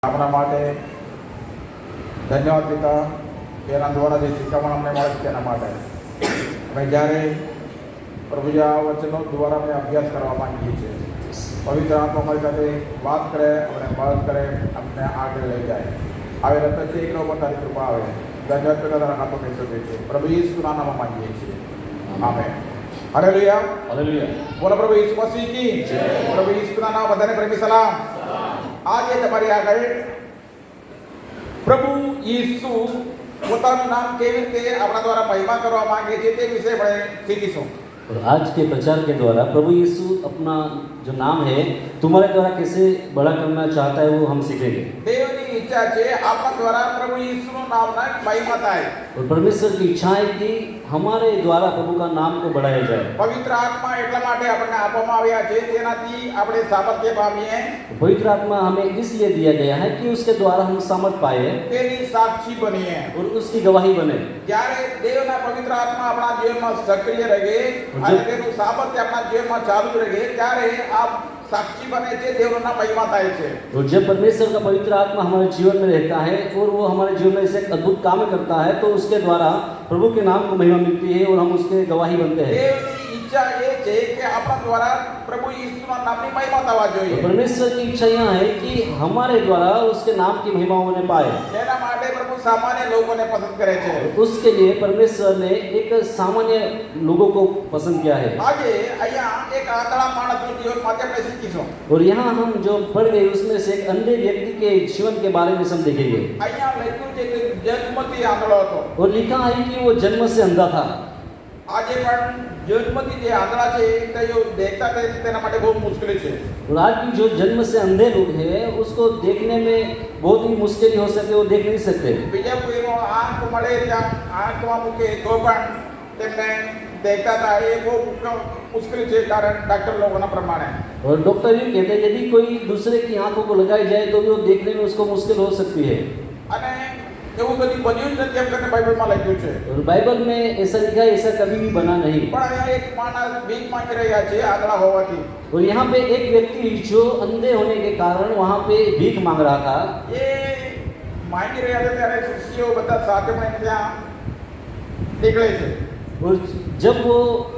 આપણા માટે ધન્યવાદ પિતા કે એના દ્વારા જે શિખામણ અમને મળે છે તેના માટે અમે જ્યારે પ્રભુજી આ વચનો દ્વારા અમે અભ્યાસ કરવા માંગીએ છીએ. પવિત્ર આત્મા અમારી સાથે વાત કરે, અમને મદદ કરે, અમને આગળ લઈ જાય. આવે પ્રત્યેક એકનો પર તારી કૃપા આવે. ધન્યવાદ પિતા તારા હાથો કહી શકે છે. પ્રભુ ઈસુના નામમાં માંગીએ છીએ. આમેન. હાલેલુયા. हालेलुया। બોલો પ્રભુ ઈસુ મસીહ की जय. પ્રભુ ઈસુના નામ બધાને પ્રેમી સલામ. આજે તમારી આગળ પ્રભુ ઈસુ પોતાનું નામ કેવી રીતે આપણા દ્વારા મહિમા કરવા માંગે છે તે વિશે આપણે શીખીશું. और आज के प्रचार के द्वारा प्रभु यीशु अपना जो नाम है तुम्हारे द्वारा कैसे बड़ा करना चाहता है वो हम सीखेंगे। દેવની ઈચ્છા છે આપણા દ્વારા પ્રભુ ઈસુનું નામના મહિમા થાય. और परमेश्वर की इच्छा है कि हमारे द्वारा प्रभु का नाम को बढ़ाया जाए। પવિત્ર આત્મા એટલા માટે આપણને આપવામાં આવ્યા છે તેનાથી આપણે સામર્થ્ય પામીએ, पवित्र आत्मा हमें इसलिए दिया गया है कि उसके द्वारा हम सामर्थ पाए તેની સાક્ષી બનીએ. और उसकी गवाही बने। જ્યારે દેવના પવિત્ર આત્મા આપણા જીવનમાં સક્રિય રહે અને તેનું સામર્થ્ય આપણા જીવનમાં ચાલુ રહે ત્યારે આ સાક્ષી બને છે, દેવનો નામ મહિમા થાય છે. और जब परमेश्वर का पवित्र आत्मा हमारे जीवन में रहता है और वो हमारे जीवन में ऐसे अद्भुत काम करता है तो उसके द्वारा प्रभु के नाम को महिमा मिलती है और हम उसके गवाही बनते हैं। દેવની ઈચ્છા એ છે કે આપણા દ્વારા પ્રભુ ઈસુના નામની મહિમા થવા જોઈએ. तो परमेश्वर की इच्छा यह है कि हमारे द्वारा उसके नाम की महिमा होने पाए। તેના માટે પ્રભુ સામાન્ય લોકોને પસંદ કરે છે. उसके लिए परमेश्वर ने एक सामान्य लोगों को पसंद किया है। આજે અહીંયા એક આંધળા માણસનું જીવન માટે આપણે શીખીશું. और यहाँ हम जो पढ़ गए उसमें से एक अंधे व्यक्ति के जीवन के बारे में हम देखेंगे। અહીંયા લખ્યું છે કે જન્મથી આંધળો હતો. और लिखा है कि वो जन्म से अंधा था। આજે પણ જન્મથી જે આંધળા છે તેઓ દેખતા તેના માટે બહુ મુશ્કેલી છે. और आज भी जो जन्म से अंधे लोग हैं उसको देखने में बहुत ही मुश्किल हो सकते, वो देख नहीं सकते। બીજા કોઈનો આંખ મળે ત્યાં આંખમાં મૂકે તો પણ તેમને દેખતા હતા એ બહુ મુશ્કેલ છે, કારણ ડૉક્ટર લોકોના પ્રમાણે. और डॉक्टर ये कहते हैं यदि कोई दूसरे की आंखों को लगाई जाए तो भी वो देखने में उसको मुश्किल हो सकती है। અને એવું કદી બન્યું જ નથી એમ કરીને બાઇબલમાં લખ્યું છે. और बाइबल में ऐसा लिखा है, ऐसा कभी भी बना नहीं। પણ અહીંયા એક માણસ ભીખ માંગી રહ્યા છે આંધળા હોવાથી. और यहाँ पे एक व्यक्ति जो अंधे होने के कारण वहाँ पे भीख मांग रहा था। એ માંગી રહ્યા છે ત્યારે શિષ્યો બધા સાથે મળીને ત્યાં નીકળે છે. और जब वो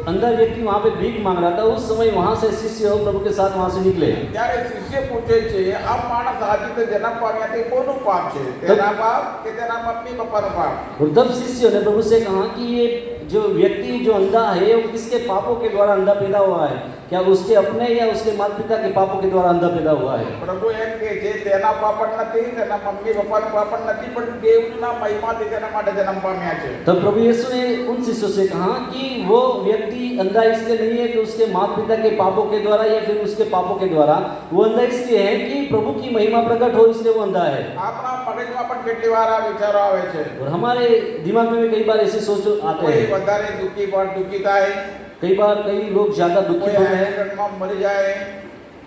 अंधा व्यक्ति वहाँ पे भीख मांग रहा था उस समय वहाँ से शिष्य प्रभु के साथ वहाँ से निकले। ત્યારે શિષ્ય પૂછે છે આ માણસ આ રીતે જન્મ પામ્યા તે કોનું પાપ છે, તેના પાપ કે તેના મમ્મી પપ્પાનું પાપ? और तब शिष्यों ने प्रभु से कहा कि ये जो व्यक्ति जो अंधा है वो किसके पापों के द्वारा अंधा पैदा हुआ है, क्या उसके अपने या उसके माता पिता के पापों के द्वारा अंधा पैदा हुआ है? પ્રભુ એમ કહે છે તેના પાપ જ નથી, તેના મમ્મી પપ્પાનું પાપ જ નથી, પણ દેવના મહિમાથી તેના માટે જન્મ પામ્યા છે. तब प्रभु यीशु ने उन शिष्यों से कहा कि वो व्यक्ति अंधा इसलिए नहीं है कि उसके माता पिता के पापों के द्वारा या फिर उसके पापों के द्वारा, वो अंधा इसलिए है कि प्रभु की महिमा प्रकट हो इसलिए वो अंधा है। આપણા મગજમાં પણ કેટલી વાર આ વિચારો આવે છે. और हमारे दिमाग में भी कई बार ऐसे सोच आते કોઈ हैं। વધારે દુઃખી પણ દુઃખી થાય, कई बार कई लोग ज़्यादा કોઈ दुखी होते हैं, એક્સિડન્ટમાં મરી જાય,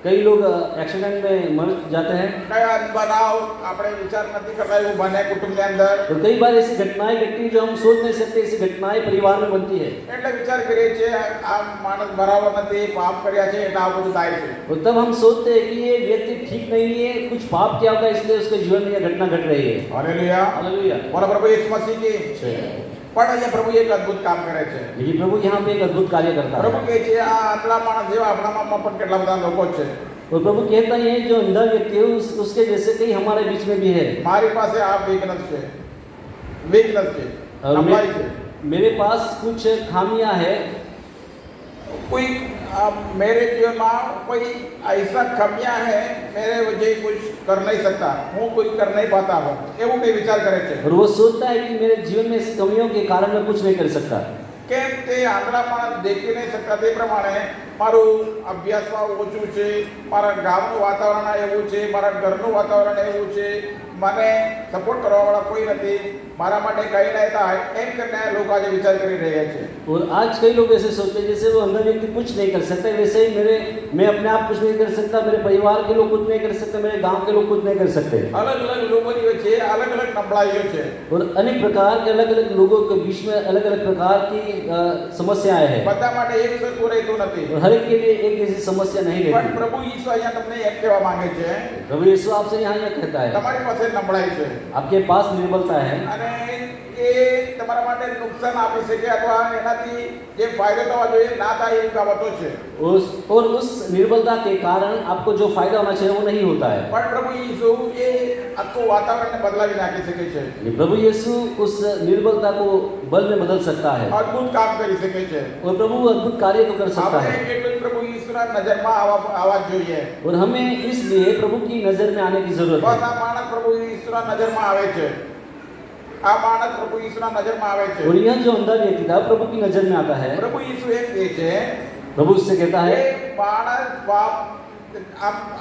कई लोग एक्सीडेंट में मर जाते हैं। કયા બનાવ આપણે વિચાર નથી કરતા એવું બને કુટુંબની અંદર. और कई बार ऐसी घटनाएं घटती हैं जो हम सोच नहीं सकते, ऐसी घटनाएं परिवार में बनती है। એટલે વિચાર કરીએ છીએ આ માણસ બરાબર નથી, પાપ કર્યા છે એટલે આ બધું થાય છે. और तब हम सोचते हैं कि ये व्यक्ति ठीक नहीं है, कुछ पाप किया होगा इसलिए उसके जीवन में यह घटना घट रही है। હાલેલુયા. हालेलुया। બોલો પ્રભુ ઈસુ મસીહ की. પણ અહીંયા પ્રભુ એક અદ્ભુત કામ કરે છે. लेकिन प्रभु यहाँ पे एक अद्भुत कार्य करता પ્રભુ है। કહે છે આ આટલા માણસ જેવા આપણામાં પણ કેટલા બધા લોકો છે. और प्रभु कहता है जो अंधा व्यक्ति है उसके जैसे कई हमारे बीच में भी है। મારી પાસે આ વીકનેસ છે, વીકનેસ છે, और નબળાઈ છે. मेरे पास कुछ खामियां है। कोई मेरे जीवन में कोई ऐसा कमियां है मेरे वजह कुछ कर नहीं सकता, हूँ कुछ कर नहीं पाता हूँ, એવું કઈ વિચાર કરે છે. और वो सोचता है कि मेरे जीवन में ऐसी कमियों के कारण मैं कुछ नहीं कर सकता। કેમ તે આંધળા માણસ દેખી નહીં શકતા તે પ્રમાણે મારું અભ્યાસમાં ઓછું છે, મારા ગામનું વાતાવરણ એવું છે, મારા ઘરનું વાતાવરણ એવું છે, મને સપોર્ટ કરવાવાળા કોઈ નથી, મારા માટે કંઈ નહીં થાય એમ કરીને લોકો આજે વિચાર કરી રહ્યા છે. और आज कई लोग ऐसे सोचते हैं जैसे वो अंधा व्यक्ति कुछ नहीं कर सकता, वैसे ही मैं अपने आप कुछ नहीं कर सकता, मेरे परिवार के लोग कुछ नहीं कर सकते, मेरे गांव के लोग कुछ नहीं कर सकते। અલગ અલગ લોકોની વચ્ચે અલગ અલગ નબળાઈઓ છે. और अनेक प्रकार के अलग अलग लोगों के बीच में अलग अलग प्रकार की समस्याएं हैं બધા માટે એક સરખું રહેતું નથી और हर एक के लिए एक जैसी समस्या नहीं પણ रहती। પ્રભુ ઈસુ અહીંયા તમને એમ કહેવા માંગે છે प्रभु यीशु आपसे यहाँ यह कहता है તમારી પાસે નબળાઈ છે आपके पास निर्बलता है અને એ તમારા માટે નુકસાન આપી શકે અથવા એનાથી જે फायदो થવા જોઈએ ના થાય એવી બાબતો છે उस निर्बलता के कारण आपको जो फायदा होना चाहिए वो नहीं होता है। પણ પ્રભુ ઈસુ એ આખું વાતાવરણને બદલાવી નાખી શકે છે प्रभु यीशु उस निर्बलता को बल में बदल सकता है અદ્ભુત કામ કરી શકે છે और प्रभु अद्भुत कार्य को कर सकता આપણે है। એટલું જ પ્રભુ ઈસુના નજરમાં આવવા જોઈએ और हमें इसलिए प्रभु की नजर में आने की जरूरत બસ है। આ માણસ પ્રભુ ઈસુના નજરમાં આવે છે આ માણસ પ્રભુ ઈસુના નજરમાં આવે છે और यह जो अंधा व्यक्ति था प्रभु की नजर में आता है। પ્રભુ ઈસુ એમ કહે છે प्रभु उससे कहता है એ માણસ પાપ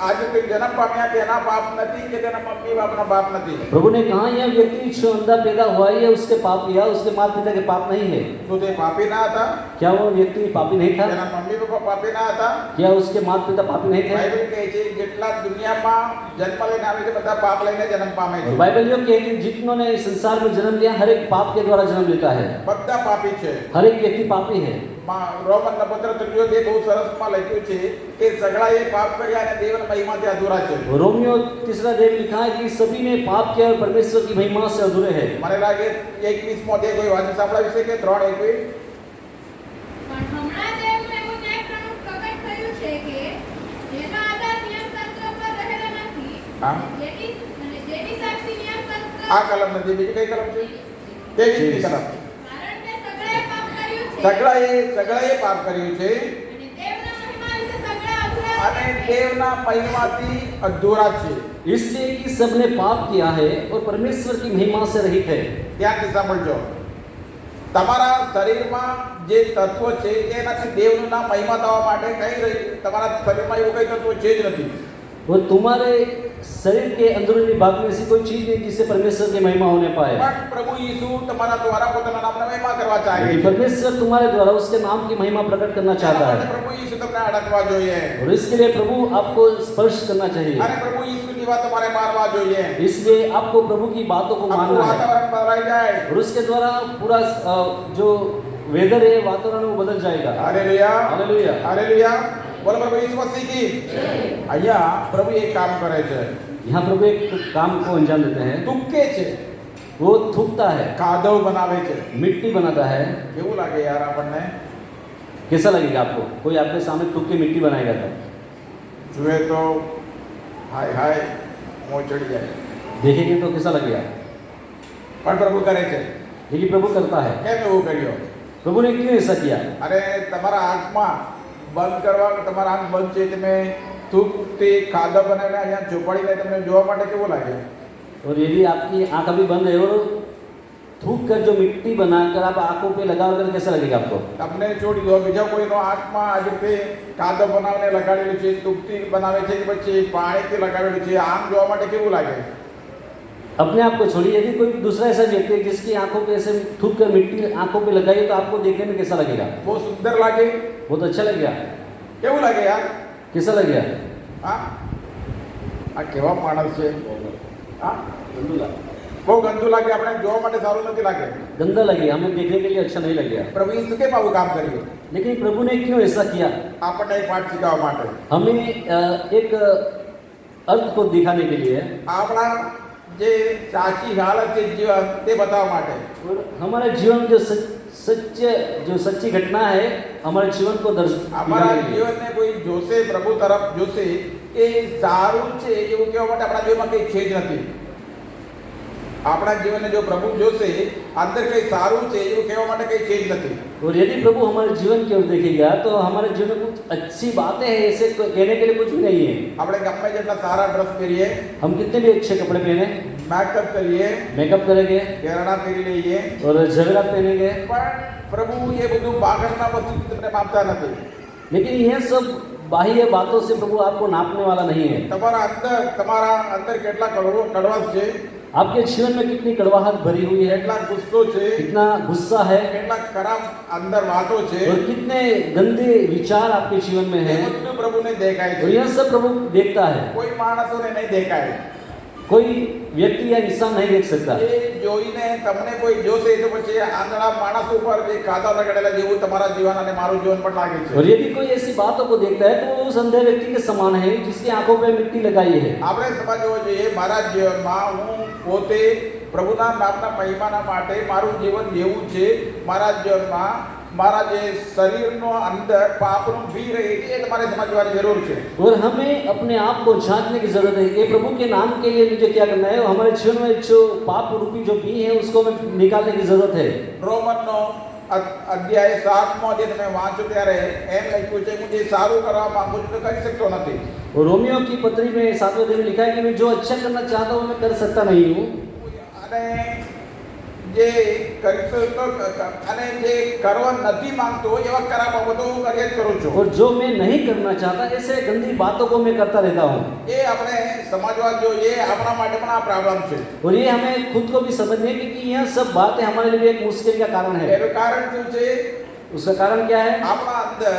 आज कोई जन्म पाम्या तेना पाप नहीं कि तेना मम्मी बापना पाप नहीं प्रभु ने कहा यह व्यक्ति जो अंधा पैदा हुआ है उसके पाप या उसके माता पिता के पाप नहीं है। तो ते पापी ना था क्या वो व्यक्ति पापी नहीं था? तेना मम्मी पापा पापी ना था क्या उसके माता पिता पापी नहीं थे? बाइबल कहे छे जेटला दुनियाમાં जन्म લઈને આવે છે બધા પાપ લઈને જન્મ પામે છે। बाइबल यो कहती है जिन्होंने इस संसार में जन्म लिया हर एक पाप के द्वारा जन्म लेता है। બધા પાપી છે। हर एक व्यक्ति पापी है। रोमन पत्र 3 બહુ સરસમાં લખ્યું છે કે સગળાએ પાપ કર્યા અને દેવની મહિમાથી અધૂરા છે। रोमियो 3 अध्याय में लिखा है कि सभी ने पाप किया और परमेश्वर की महिमा से अधूरे हैं। મને લાગે 21 મોતે કોઈ વાંચી સાંભળાવી છે કે 3:21 પણ હમણાં જ એમનું એવું ન્યાયપ્રમાણ પ્રગટ થયું છે કે જેનો આધાર નિયમતંત્ર પર રહેલો નથી હા જેની સાક્ષી નિયમતંત્ર આ કલમ નથી બીજી કઈ કલમ છે 23ની કલમ કારણ કે સગળાએ પાપ કર્યું છે સગળાએ પાપ કર્યું છે અને દેવના મહિમા વિશે સગળા અધૂરા અને દેવના મહિમાથી અધૂરા છે। इसलिए कि सबने पाप किया है और परमेश्वर की महिमा से रहित है। ત્યાંથી સાંભળજો તમારા શરીરમાં જે તત્વ છે તેનાથી દેવનું નામ મહિમા થવા માટે કઈ રહી તમારા શરીરમાં એવું કઈ તત્વ છે જ નથી। और तुम्हारे शरीर के अंदरूनी भाग में ऐसी कोई चीज नहीं जिससे परमेश्वर की महिमा होने पाए। પણ પ્રભુ ઈસુ તમારા દ્વારા પોતાના નામની મહિમા કરવા ચાહે છે। परमेश्वर तुम्हारे द्वारा उसके नाम की महिमा प्रकट करना चाहता है પ્રભુ ઈસુ તમને અડકવા જોઈએ और इसके लिए प्रभु आपको स्पर्श करना चाहिए। અને પ્રભુ ઈસુની વાત તમારે માનવા જોઈએ। इसलिए आपको प्रभु की बातों को આપણું मानना है વાતાવરણ બદલાઈ જાય। और उसके द्वारा पूरा जो वेदर है वातावरण वो बदल जाएगा। Hallelujah hallelujah. હાલેલુયા બોલો પ્રભુ ઈસુ મસીહ की। અહીંયા પ્રભુ એક કામ કરે છે यहाँ प्रभु एक काम को अंजाम देते हैं। તુક્કે છે वो थूकता है, કાદવ બનાવે છે। मिट्टी बनाता है। કેવું લાગે યાર આપણને कैसा लगेगा आपको? कोई आपके सामने थूक के मिट्टी बनाएगा तो जुए तो हाय हाय मोह चढ़ी जाए। देखेंगे तो कैसा लगेगा? પણ પ્રભુ કરે છે। लेकिन प्रभु करता है। કેમ એવું કર્યો? प्रभु ने क्यों ऐसा किया? અરે તમારા આંખમાં બંધ કરવા તમારા આંખ બંધ છે તમે થૂકથી ખાધા બનાવીને અહીંયા ચોપાડીને તમને જોવા માટે કેવું લાગે? और यदि आपकी आंख अभी बंद है और थूक कर जो मिट्टी बनाकर आप आंखों पे लगा कर कैसा लगेगा आपको? તમને છોડી દો બીજા કોઈનો આંખમાં આજે તે કાદવ બનાવીને લગાડેલું છે થૂકથી બનાવે છે કે પછી પાણીથી લગાવેલું છે આંખ જોવા માટે કેવું લાગે? अपने आप को छोड़िए, यदि कोई दूसरा ऐसा व्यक्ति है जिसकी आंखों पे ऐसे थूक कर मिट्टी आंखों पे लगाइए तो आपको देखने में कैसा लगेगा? બહુ સુંદર લાગે? बहुत अच्छा लगेगा। કેવું લાગે યાર? कैसा लगेगा? હા આ કેવા માણસ છે? હા બહુ ગંદુ લાગે આપણે જોવા માટે સારું નથી લાગે। गंदा लगेगा, हमें देखने के लिए अच्छा नहीं लगेगा। પ્રભુ ઈસુ કેમ આવું કામ કર્યું? लेकिन प्रभु ने क्यों ऐसा किया? આપણને એક પાઠ શીખવવા માટે। हमें एक अर्थ को दिखाने के लिए આપણા જે સાચી હાલત છે જીવન તે બતાવવા માટે। और हमारे जीवन जो सच्ची घटना है हमारे जीवन को અમારા दिखाने के लिए। જીવનને કોઈ જોશે પ્રભુ તરફ જોશે એ સારું છે એવું કહેવા માટે આપણા જીવનમાં કંઈ છે જ નથી। આપણા જીવનને જો પ્રભુ જોશે અંદર કંઈ સારું છે એવું કહેવા માટે કંઈ છે જ નથી। और यदि प्रभु हमारे जीवन की ओर देखेगा तो हमारे जीवन में कुछ अच्छी बातें हैं, ऐसे कहने के लिए कुछ भी नहीं है। આપણે ગમે જેટલા સારા ડ્રેસ પહેરીએ हम कितने भी अच्छे कपड़े पहने, મેકઅપ કરીએ मेकअप करेंगे ઘેરણા પહેરી લઈએ और झगड़ा पहनेंगे, પણ પ્રભુ એ બધું બહારના વસ્તુથી તમને માપતા નથી। लेकिन यह सब बाह्य बातों से प्रभु आपको नापने वाला नहीं है। તમારા અંદર કેટલા કડવાશ છે, आपके जीवन में कितनी कड़वाहट भरी हुई है, કેટલા ગુસ્સો છે, कितना गुस्सा है કેટલા ખરાબ અંદર વાતો છે और कितने गंदे विचार आपके जीवन में એ है। બધું પ્રભુને દેખાય और છે। यह सब प्रभु देखता है। કોઈ માણસોને નહીં દેખાય। कोई व्यक्ति या इंसान नहीं देख सकता। એ જોઈને તમને કોઈ જોશે તો પછી આંધળા માણસ ઉપર જે કાદવ રગડેલા જેવું તમારા જીવન અને મારું જીવન પણ લાગે છે। और यदि कोई ऐसी बातों को देखता है तो वो उस अंधे व्यक्ति के समान है जिसकी आंखों पे मिट्टी लगाई है। આપણે સમજવું જોઈએ મારા જીવનમાં હું પોતે પ્રભુના નામના મહિમાના માટે મારું જીવન જેવું છે। મારા જીવનમાં મારા જે શરીરનો અંદર પાપનું બી રહે છે એ તમારે સમજવાની જરૂર છે। और हमें अपने आप को झांकने की जरूरत है कि प्रभु के नाम के लिए मुझे क्या करना है। हमारे जीवन में जो पाप रूपी जो बी है उसको हमें निकालने की जरूरत है। રોમનનો અધ્યાય 7મો અધ્યાય તમે વાંચો ત્યારે એમ લખ્યું છે હું જે સારું કરવા માંગુ છું તો કરી શકતો નથી। और रोमियो की पत्री में 7वें अध्याय में लिखा है कि मैं जो अच्छा करना चाहता हूँ मैं कर सकता नहीं हूँ। અને જે કરી શકતો અને જે કરવા નથી માંગતો એવા ખરાબ બાબતો હું કર્યા જ કરું છું। और जो मैं नहीं करना चाहता ऐसे गंदी बातों को मैं करता रहता हूँ। એ આપણે સમજવા જોઈએ આપણા માટે પણ આ પ્રોબ્લેમ છે। और ये हमें खुद को भी समझने है क्योंकि यह सब बातें हमारे लिए एक मुश्किल का कारण है। એનું કારણ શું છે? उसका कारण क्या है? આપણા અંદર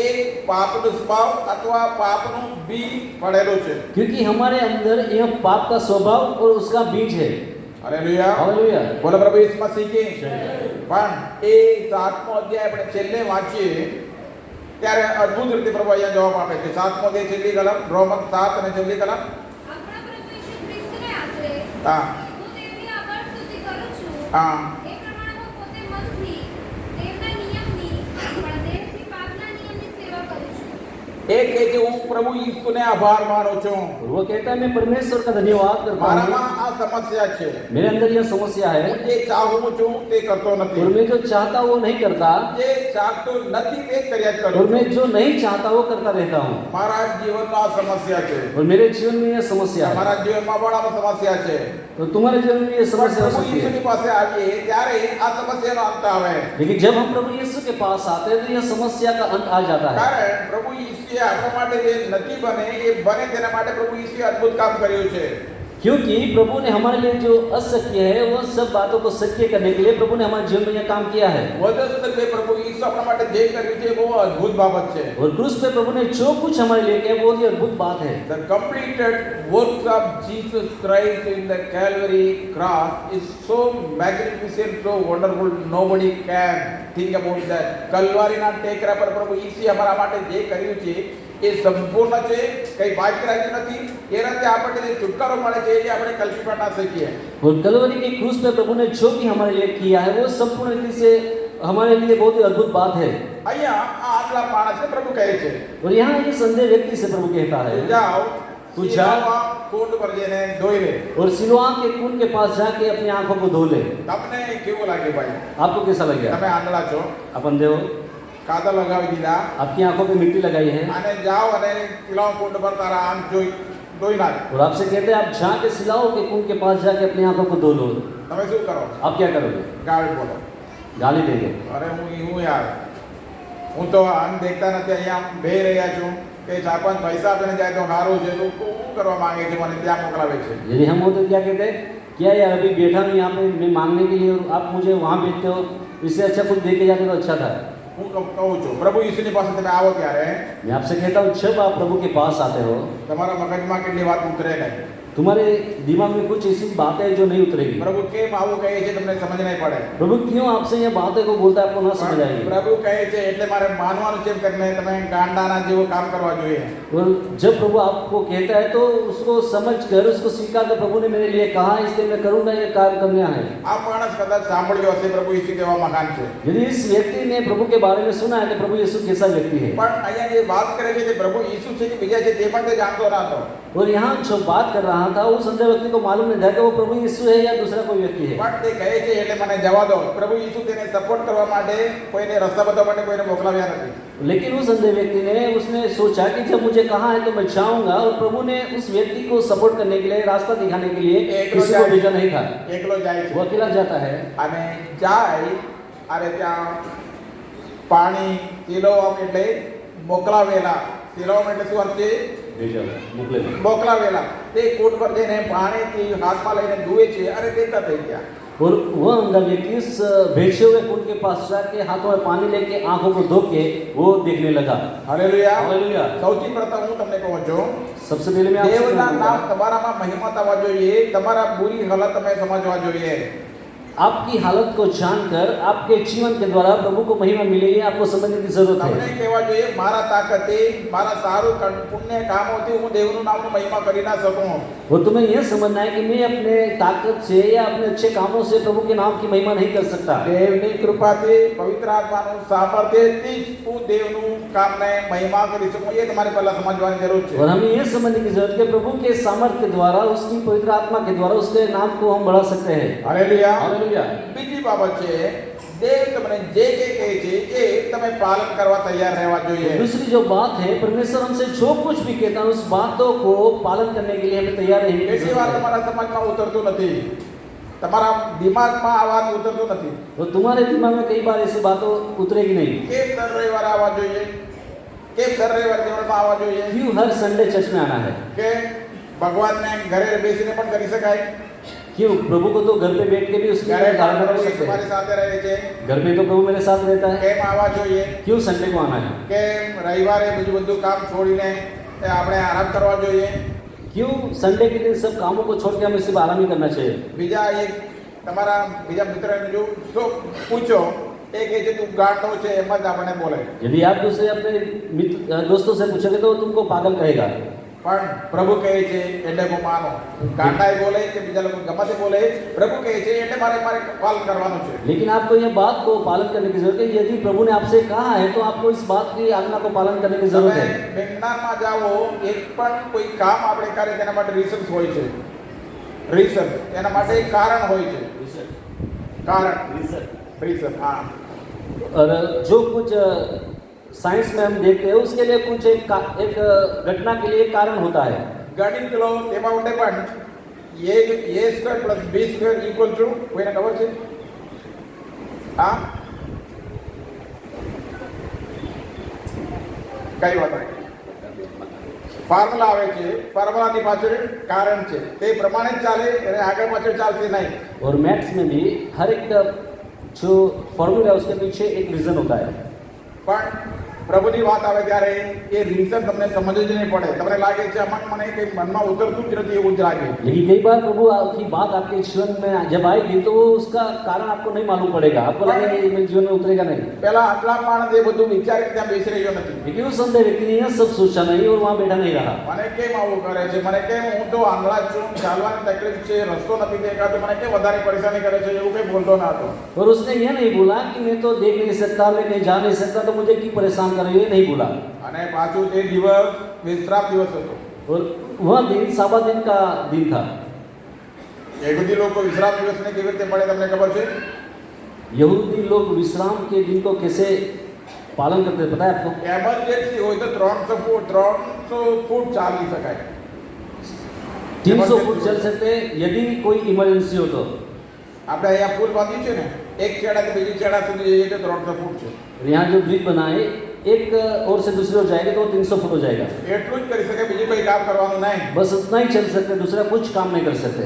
એક પાપનો સ્વભાવ અથવા પાપનું બી પડેલું છે। क्योंकि हमारे अंदर यह पाप का स्वभाव और उसका बीज है। Hallelujah hallelujah. બોલો પ્રભુ ઈસુ મસીહ की। પણ એ 7મો અધ્યાય આપણે છેલ્લે વાંચીએ ત્યારે અદ્ભુત રીતે પ્રભુ અહીંયા જવાબ આપે છે। 7મો અધ્યાય છેલ્લી કલમ રોમન 7 અને છેલ્લી કલમ। આપણા પ્રભુ ઈસુ ખ્રિસ્તને આશરે હા હું તેમની આભાર સ્તુતિ કરું છું। હા એ પ્રમાણે હું પોતે મનથી તેમના નિયમની પણ દેહથી પાપના નિયમની સેવા કરું છું। એ કહે છે હું પ્રભુ ઈસુને આભાર માનું છું। और वो कहता है मैं परमेश्वर का धन्यवाद करता हूँ। મારામાં આ સમસ્યા છે। मेरे अंदर यह समस्या है હું જે ચાહું છું તે કરતો નથી। और मैं जो चाहता हूँ वो नहीं करता જે ચાહતો નથી તે કર્યા જ और કરું मैं છું। जो नहीं चाहता वो करता रहता हूँ। મારા જીવનમાં આ સમસ્યા છે। और मेरे जीवन में यह समस्या है। તમારા જીવનમાં પણ આ સમસ્યા છે। तो तुम्हारे जीवन में यह समस्या हो પ્રભુ सकती है। ઈસુની પાસે આવીએ ત્યારે આ સમસ્યાનો અંત આવે। लेकिन जब हम प्रभु यीशु के पास आते हैं तो यह समस्या का अंत आ जाता है। કારણ પ્રભુ ઈસુએ આપણા માટે જે નથી બને એ બને તેના માટે પ્રભુ ઈસુએ અદ્ભુત કામ કર્યું છે। क्योंकि प्रभु ने हमारे लिए जो असत्य है वो सब बातों को सत्य करने के लिए प्रभु ने हमारे जीवन में यह काम किया है। વધુ પ્રભુ ઈસુ આપણા માટે જે કર્યું છે એ બહુ અદ્ભુત બાબત છે। और क्रूस पे प्रभु ने जो कुछ हमारे लिए किया बहुत ही अद्भुत बात है। The completed work of Jesus Christ in the Calvary cross is so magnificent, so wonderful. Nobody can think about that. કલ્વારીના ટેકરા પર પ્રભુ ઈસુએ અમારા માટે જે કર્યું છે એ સંપૂર્ણ છે, કઈ બાકી રાખ્યું નથી। એનાથી આપણને જે છુટકારો મળે છે એ આપણે કલ્પી પણ ના શકીએ। और कलवरी के क्रूस पे प्रभु ने जो भी हमारे लिए किया है वो संपूर्ण रीति से हमारे लिए बहुत ही अद्भुत बात है। અહીંયા આ આટલા માણસને પ્રભુ કહે છે और यहाँ ये संदेह व्यक्ति से प्रभु कहता है જાઓ તું જા। કુંડ પર જઈને ધોઈ લે। और सिलोआम के कुंड के पास जाके अपनी आंखों को धो ले। તમને કેવું લાગે ભાઈ? आपको कैसा लग गया? તમે આંધળા છો, आप अंधे हो, કાદવ લગાવી દીધા आपकी आंखों पे मिट्टी लगाई है અને જાઓ અને કિલ્લા કુંડ પર તારા આંખ ધોઈ નાખ। और आपसे कहते हैं आप जाके सिलाओ के कुंड के पास जाके अपनी आंखों को धो लो। તમે શું કરો? आप क्या करोगे? ગાળી બોલો। गाली देंगे। અરે હું યાર હું તો આમ દેખતા નથી। અહીંયા બે રહ્યા છું કે 4-5 પૈસા આપીને જાય તો સારું છે તો શું કરવા માંગે છે મને ત્યાં મોકલાવે છે। यदि हम हो तो क्या कहते हैं क्या यार अभी बैठा हूँ यहाँ पे मैं मांगने के लिए और आप मुझे वहाँ भेजते हो, इससे अच्छा कुछ दे के जाते तो अच्छा था। હું કહું છું પ્રભુ ઈસુની પાસે તમે આવો ત્યારે मैं आपसे कहता हूँ जब आप प्रभु के पास आते हो તમારા મગજમાં કેટલી વાત ઉતરે નહીં। तुम्हारे दिमाग में कुछ ऐसी बातें जो नहीं उतरेगी। પ્રભુ કેમ આવું કહે છે તમને સમજ નહીં પડે। प्रभु क्यों आपसे ये बातें को बोलता है आपको ना समझ आएगी। પ્રભુ કહે છે એટલે મારે માનવાનું છે કરીને તમે ગાંડાના જેવું કામ કરવા જોઈએ। और जब प्रभु आपको कहता है तो उसको समझ कर उसको स्वीकार कर प्रभु ने मेरे लिए कहा इसलिए मैं करूँगा ये कार्य करना है। આ માણસ કદાચ સાંભળ્યો હશે પ્રભુ ઈસુ કેવા મહાન છે। यदि इस व्यक्ति ने प्रभु के बारे में सुना है तो प्रभु यीशु कैसा व्यक्ति है। પણ અહીંયા જે વાત કરે છે તે પ્રભુ ઈસુ છે કે બીજા છે તે પણ તે જાણતો ન હતો। और यहाँ जो बात कर रहा था उस अंधे व्यक्ति को मालूम नहीं था कि वो प्रभु यीशु है या दूसरा कोई व्यक्ति है। પણ તે કહે છે એટલે મને જવા દો। પ્રભુ ઈસુ તેને સપોર્ટ કરવા માટે કોઈને રસ્તા બતાવવા માટે કોઈને મોકલાવ્યા નથી। लेकिन उस अंधे व्यक्ति ने उसने सोचा कि जब मुझे कहा है तो मैं जाऊंगा, और प्रभु ने उस व्यक्ति को सपोर्ट करने के लिए रास्ता दिखाने के लिए किसी को भेजा नहीं था। એકલો જાય છે वो अकेला जाता है અને જાય અરે ત્યાં પાણી સિલોઆમ એટલે મોકલાવેલા। સિલોઆમ એટલે શું અર્થ છે? મોકલાવેલા। તે કોટ પર જઈને પાણીથી હાથમાં લઈને ધુએ છે અને દેતા થઈ ગયા। और वह अंधा व्यक्ति उस भेजे हुए कुंड के पास जाके हाथों में पानी लेके आंखों को धो के वो देखने लगा। Hallelujah hallelujah. સૌથી પ્રથમ હું તમને કહું છું सबसे पहले मैं आपसे દેવના कहूंगा, નામ તમારામાં મહિમા થવા જોઈએ, તમારા બુરી હાલત તમે સમજવા જોઈએ। आपकी हालत को जानकर आपके जीवन के द्वारा प्रभु को महिमा मिले, ये आपको समझने की जरूरत તમને है। કહેવા જોઈએ મારા તાકાતે મારા સારું પુણ્ય કામોથી હું દેવનું નામનું મહિમા કરી ના શકું। और तुम्हें यह समझना है कि मैं अपने ताकत से या अपने अच्छे कामों से प्रभु के नाम की महिमा नहीं कर सकता। દેવની કૃપાથી પવિત્ર આત્માનું સામર્થ્યથી જ હું દેવનું કામને મહિમા કરી શકું, એ તમારે પહેલા સમજવાની જરૂર છે। और हमें यह समझने की जरूरत है कि प्रभु के सामर्थ्य के द्वारा, उसकी पवित्र आत्मा के द्वारा उसके नाम को हम बढ़ा सकते हैं। હાલેલુયા। हालेलुया। બીજી બાબત છે દેવ તમને જે કહે છે એ તમે પાલન કરવા તૈયાર રહેવા જોઈએ। दूसरी जो बात है, परमेश्वर हमसे जो कुछ भी कहता है उस बातों को पालन करने के लिए हमें तैयार रहने की કેટલી વાર जरूरत है। તમારા સમાજમાં ઉતરતું નથી, તમારા દિમાગમાં આ વાત ઉતરતું નથી और तुम्हारे दिमाग में कई बार ऐसी बातों उतरेगी नहीं। કેમ દર રવિવારે આવવા જોઈએ, કેમ દર રવિવારે જીવનમાં આવવા જોઈએ, क्यों हर संडे चर्च में आना है? કે ભગવાનને ઘરે બેસીને પણ કરી શકાય, क्यों प्रभु को तो घर पे बैठ के भी उसके ઘરે कारण कर પ્રભુ सकते તમારી हैं। સાથે રહે છે, घर में तो प्रभु मेरे साथ रहता है, કેમ આવવા જોઈએ, क्यों संडे को आना है? કેમ રવિવારે બીજું બધું કામ છોડીને આપણે આરામ કરવા જોઈએ। क्यों संडे के दिन सब कामों को छोड़ के हमें सिर्फ आराम ही करना चाहिए? બીજા એક તમારા બીજા મિત્રને જો શું પૂછો, એ કહે છે તું ગાંડો છે, એમ જ આપણને બોલે। यदि आप दूसरे अपने दोस्तों से पूछोगे तो वो तुमको पागल कहेगा। પણ પ્રભુ કહે છે એટલે હું માનો। ગાંડાઈ બોલે કે બીજા લોકો ગમે તે બોલે, પ્રભુ કહે છે એટલે મારે મારે પાલન કરવાનું છે। लेकिन आपको यह बात को पालन करने की जरूरत है। यदि प्रभु ने आपसे कहा है तो आपको इस बात की आज्ञा को पालन करने की जरूरत તમે है। વિજ્ઞાનમાં જાઓ, એક પણ કોઈ કામ આપણે કરે તેના માટે રીઝન્સ હોય છે। રીઝન એના માટે એક કારણ હોય છે। કારણ રીઝન, હા। और जो कुछ साइंस में हम देखते हैं उसके लिए कुछ एक घटना के लिए एक कारण होता है। ગણિત લો તેમાં ઉડે પણ A square plus B square equal to કોઈને ખબર છે? હા, કઈ વાત નહીં, ફોર્મ્યુલા આવે છે, ફોર્મ્યુલાની પાછળ કારણ છે, તે પ્રમાણે જ ચાલે અને આગળ પાછળ ચાલશે નહીં। और मैथ्स में भी हर एक जो फॉर्मूला है उसके पीछे एक रीजन होता है। પણ પ્રભુની વાત આવે ત્યારે એ રીઝન તમને સમજ જ નહીં પડે, તમને લાગે છે આમાં મને કંઈ મનમાં ઉતરતું જ નથી, એવું જ લાગે। लेकिन कई बार प्रभु की बात आपके जीवन में जब आएगी तो वो उसका कारण आपको नहीं मालूम पड़ेगा, आपको लगेगा ये मेरे जीवन में उतरेगा नहीं। પેલા આટલા માણસ એ બધું વિચારીને ત્યાં બેસી રહ્યો નથી। लेकिन उस अंधे व्यक्ति ने यह सब सोचा नहीं और वहाँ बैठा नहीं रहा। મને કેમ આવું કરે છે, મને કેમ, હું તો આંધળા છું, ચાલવાની તકલીફ છે, રસ્તો નથી દેખાતો, મને કેમ વધારે પરેશાની કરે છે, એવું કંઈ બોલતો ના હતો। और उसने यह नहीं बोला कि मैं तो देख नहीं सकता, मैं कहीं जा नहीं सकता, तो मुझे क्यों परेशान कर रही है, नहीं बोला। અને પાછું તે દિવસ વિશ્રામ દિવસ હતો। और वह दिन साबा दिन का दिन था। યહૂદી લોકો વિશ્રામ દિવસને કેવી રીતે મળે તમને ખબર છે? यहूदी लोग विश्राम के दिन को कैसे पालन करते हैं पता है आपको? એમરજન્સી હોય તો 300 ફૂટ ચાલી શકાય। 300 फुट चल सकते हैं यदि कोई इमरजेंसी हो तो। આપણે અહીંયા પુલ બાંધ્યું છે ને, એક છેડાથી બીજી છેડા સુધી જઈએ તો 300 ફૂટ છે। यहाँ जो ब्रिज बना है एक और से दूसरे हो जाएगा तो 300 फुट हो जाएगा। એટલું જ કરી શકે, બીજું કોઈ કામ કરવાનું નહીં। बस उतना ही चल सकते, दूसरा कुछ काम नहीं कर सकते।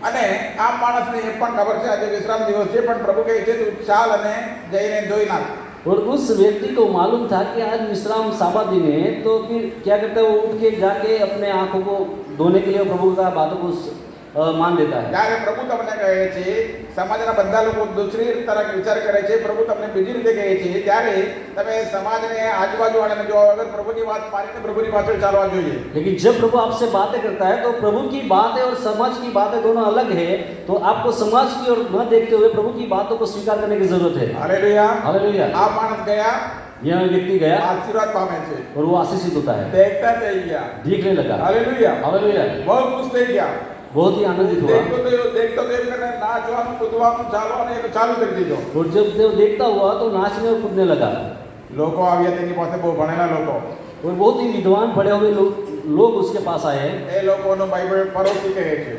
અને આ માણસને એ પણ ખબર છે આજે વિશ્રામ દિવસ છે, પણ પ્રભુ કહે છે તું ચાલ અને જઈને ધોઈ નાખ। और उस व्यक्ति को मालूम था कि आज विश्राम साबा दिन है, तो फिर क्या करता है, वो उठ के जाके अपने आंखों को धोने के लिए प्रभु का बातों को मान देता है। ત્યારે પ્રભુ તમને કહે છે, સમાજના બધા લોકો દૂસરી તરફ વિચાર કરે છે, પ્રભુ તમને બીજી રીતે કહે છે, ત્યારે તમે સમાજને આજુબાજુવાળાને જો અગર પ્રભુની વાત માનીને પ્રભુની પાછળ ચાલવા જોઈએ। लेकिन जब प्रभु आपसे बातें करता है तो प्रभु की बातें और समाज की बातें दोनों अलग है, तो आपको समाज की ओर न देखते हुए प्रभु की बातों को स्वीकार करने की जरूरत है। હાલેલુયા। हालेलुया। આ માણસ ગયા, यह व्यक्ति गया આશીર્વાદ પામે છે, और वो आशीषित होता है, દેખતા થઈ ગયા। दिखने लगा। હાલેલુયા। हालेलुया। બહુ ખુશ થઈ ગયા। बहुत ही आनंदित हुआ। देखतो કરીને નાચવાનું, કૂદવાનું, ચાલવાનું એ ચાલુ કરી દીધો। और जब वो देखता हुआ तो नाचने और कूदने लगा। લોકો આવ્યા તેની પાસે, બહુ ભણેલા લોકો। और बहुत ही विद्वान पढ़े हुए लोग उसके पास आए हैं। એ લોકોનો બાઇબલ ફરોશી કહે છે।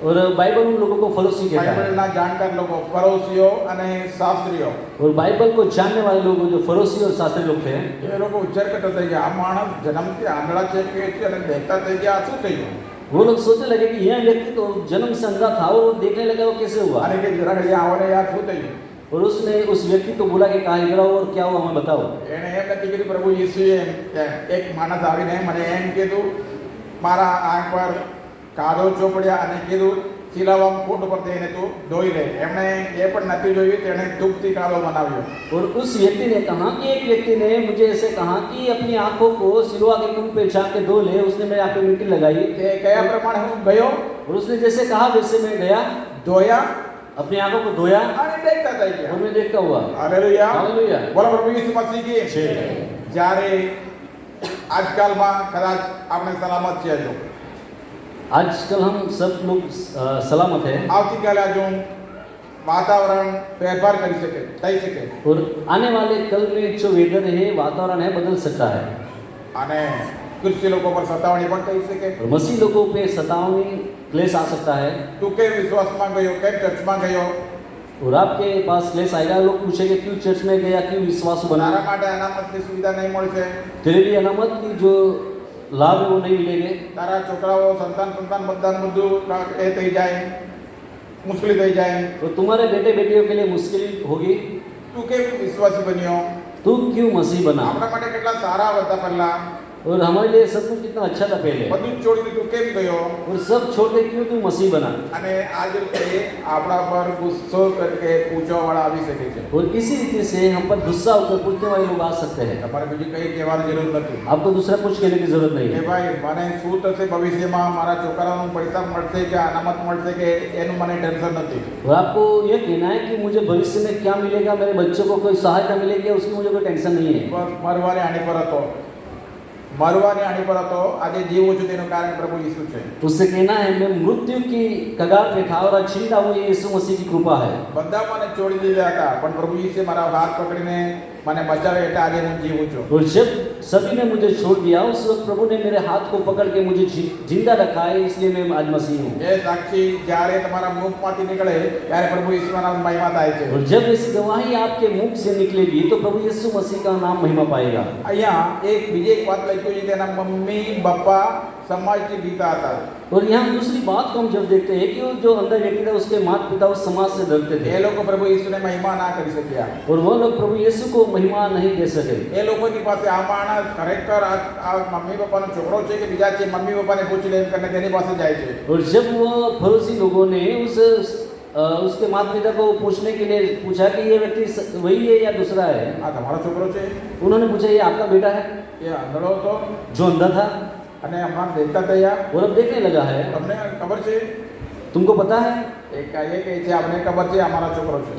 और बाइबल उन लोगों को फरोशी कहता है। બાઇબલના જાણકાર લોકો ફરોશીઓ અને શાસ્ત્રીઓ, और बाइबल को जानने वाले लोग जो फरोशी और शास्त्री लोग थे, એ લોકો ઉચ્ચાર કરતા થઈ ગયા, આ માણસ જન્મથી આંધળા છે કે છે અને દેખતા થઈ ગયા, આ શું થયું? वो लोग सोचने लगे कि यह व्यक्ति तो जन्म से अंधा था और वो देखने लगा वो कैसे हुआ। અને કે જરા ઘડી આવને યાદ શું થયું? और उसने उस व्यक्ति को बोला कि कहाँ इधर आओ और क्या हुआ हमें बताओ। એને એમ નથી કીધું પ્રભુ ઈસુએ એક માણસ આવીને મને એમ કીધું, મારા આંખ પર કાદવ ચોપડ્યા અને કીધું સિલાવામાં ફૂટ પર થઈને તું ધોઈ લે. એમણે એ પણ નથી જોયું, તેણે ધૂપથી કાદવ બનાવ્યો. और उस व्यक्ति ने कहा कि एक व्यक्ति ने मुझे ऐसे कहा कि अपनी आंखों को सिलवा के कुंड पे छाप के धो ले। उसने मेरे आंख पे मिट्टी लगाई તે કયા પ્રમાણે હું ગયો, और उसने जैसे कहा वैसे मैं गया, ધોયા अपनी आंखों को धोया અને દેખતા થઈ और ગયા. मैं देखता हुआ। હાલેલુયા. हालेलुया। બોલો પ્રભુ ઈસુ મસીહ की. જ્યારે આજકાલમાં કદાચ આપણે સલામત છીએ જો, आजकल हम सब लोग सलामत है આવતીકાલે જો વાતાવરણ ફેરફાર કરી શકે થઈ શકે और आने वाले कल में जो वेदर है वातावरण है बदल सकता है અને કૃષિ લોકો પર સતાવણી પણ થઈ શકે. और मसीह लोगों पे सतावनी क्लेश आ सकता है તું કેમ વિશ્વાસમાં ગયો, કેમ ચર્ચમાં ગયો? और आपके पास क्लेश आएगा। लोग पूछेंगे क्यों चर्च में गया, क्यों विश्वास बना। તારા માટે અનામતની સુવિધા નહીં મળશે, तेरे लिए अनामत की जो लाभ है वो नहीं मिलेंगे। તારા છોકરાઓ સંતાન બધાનું બધું એ થઈ જાય, મુશ્કેલી થઈ જાય. तो तुम्हारे बेटे बेटियों के लिए मुश्किल होगी। તું કેમ વિશ્વાસી બન્યો? तू क्यों मसीह बना। આપણા માટે કેટલા સારા હતા પહેલા, और हमारे लिए सब कुछ कितना अच्छा था पहले, બધું જ છોડીને તું કેમ ગયો? और सब छोड़ के क्यों तू मसीह बना। અને આજ રીતે આપણા પર ગુસ્સો કરીને પૂછવાવાળા આવી શકે છે. और इसी रीति से हम पर गुस्सा होकर पूछने वाले लोग आ सकते हैं। તમારે બીજું કંઈ કહેવાની જરૂર નથી आपको दूसरा कुछ कहने की जरूरत नहीं કે है। ભાઈ મને શું થશે ભવિષ્યમાં, મારા છોકરાઓનું પૈસા મળશે કે અનામત મળશે કે એનું મને ટેન્શન નથી. और आपको ये कहना है कि मुझे भविष्य में क्या मिलेगा, मेरे बच्चों को कोई सहायता मिलेगी, उसकी मुझे कोई टेंशन नहीं है। બસ મરવાની આણી પર હતો, મરવાની આણી પર હતો, આજે જીવું છું તેનું કારણ પ્રભુ ઈસુ છે. उससे कहना है मैं मृत्यु की कगार पे था और अछिंदा हुई यीशु मसीह की कृपा है। બધા મને છોડી દીધા હતા, પણ પ્રભુ ઈસુએ મારા હાથ પકડીને મને બચાવે, એટલે આજે હું જીવું છું. और जब सभी ने मुझे छोड़ दिया उस वक्त प्रभु ने मेरे हाथ को पकड़ के मुझे जिंदा रखा है, इसलिए मैं आज मसीह हूँ। એ સાક્ષી જ્યારે તમારા મુખમાંથી નીકળે ત્યારે પ્રભુ ઈસુના નામની મહિમા થાય છે. और जब ऐसी गवाही आपके मुख से निकलेगी तो प्रभु यीशु मसीह का नाम महिमा पाएगा। અહીંયા એક બીજી એક વાત લખ્યું છે, તેના મમ્મી પપ્પા સમાજથી બીતા હતા. और यहाँ दूसरी बात को हम जब देखते हैं कि वो जो अंदर व्यक्ति था उसके माता पिता उस समाज से डरते थे એ લોકો પ્રભુ ઈસુને મહિમા ના કરી શક્યા. और वो लोग प्रभु यीशु को महिमा नहीं दे सके। એ લોકોની પાસે આ માણસ ખરેખર આ મમ્મી પપ્પાનો છોકરો છે કે બીજા છે, મમ્મી પપ્પાને પૂછી લે એમ કરીને તેની પાસે જાય છે. और जब वो फरोसी लोगों ने उसके माता पिता को पूछने के लिए पूछा कि ये व्यक्ति वही है या दूसरा है, આ તમારો છોકરો છે, उन्होंने पूछा ये आपका बेटा है એ આંધળો હતો जो अंधा था અને હમણાં દેખતા થયા. और अब देखने लगा है। તમને ખબર છે? तुमको पता है? એ કહે છે આપણે ખબર છે અમારો છોકરો છે.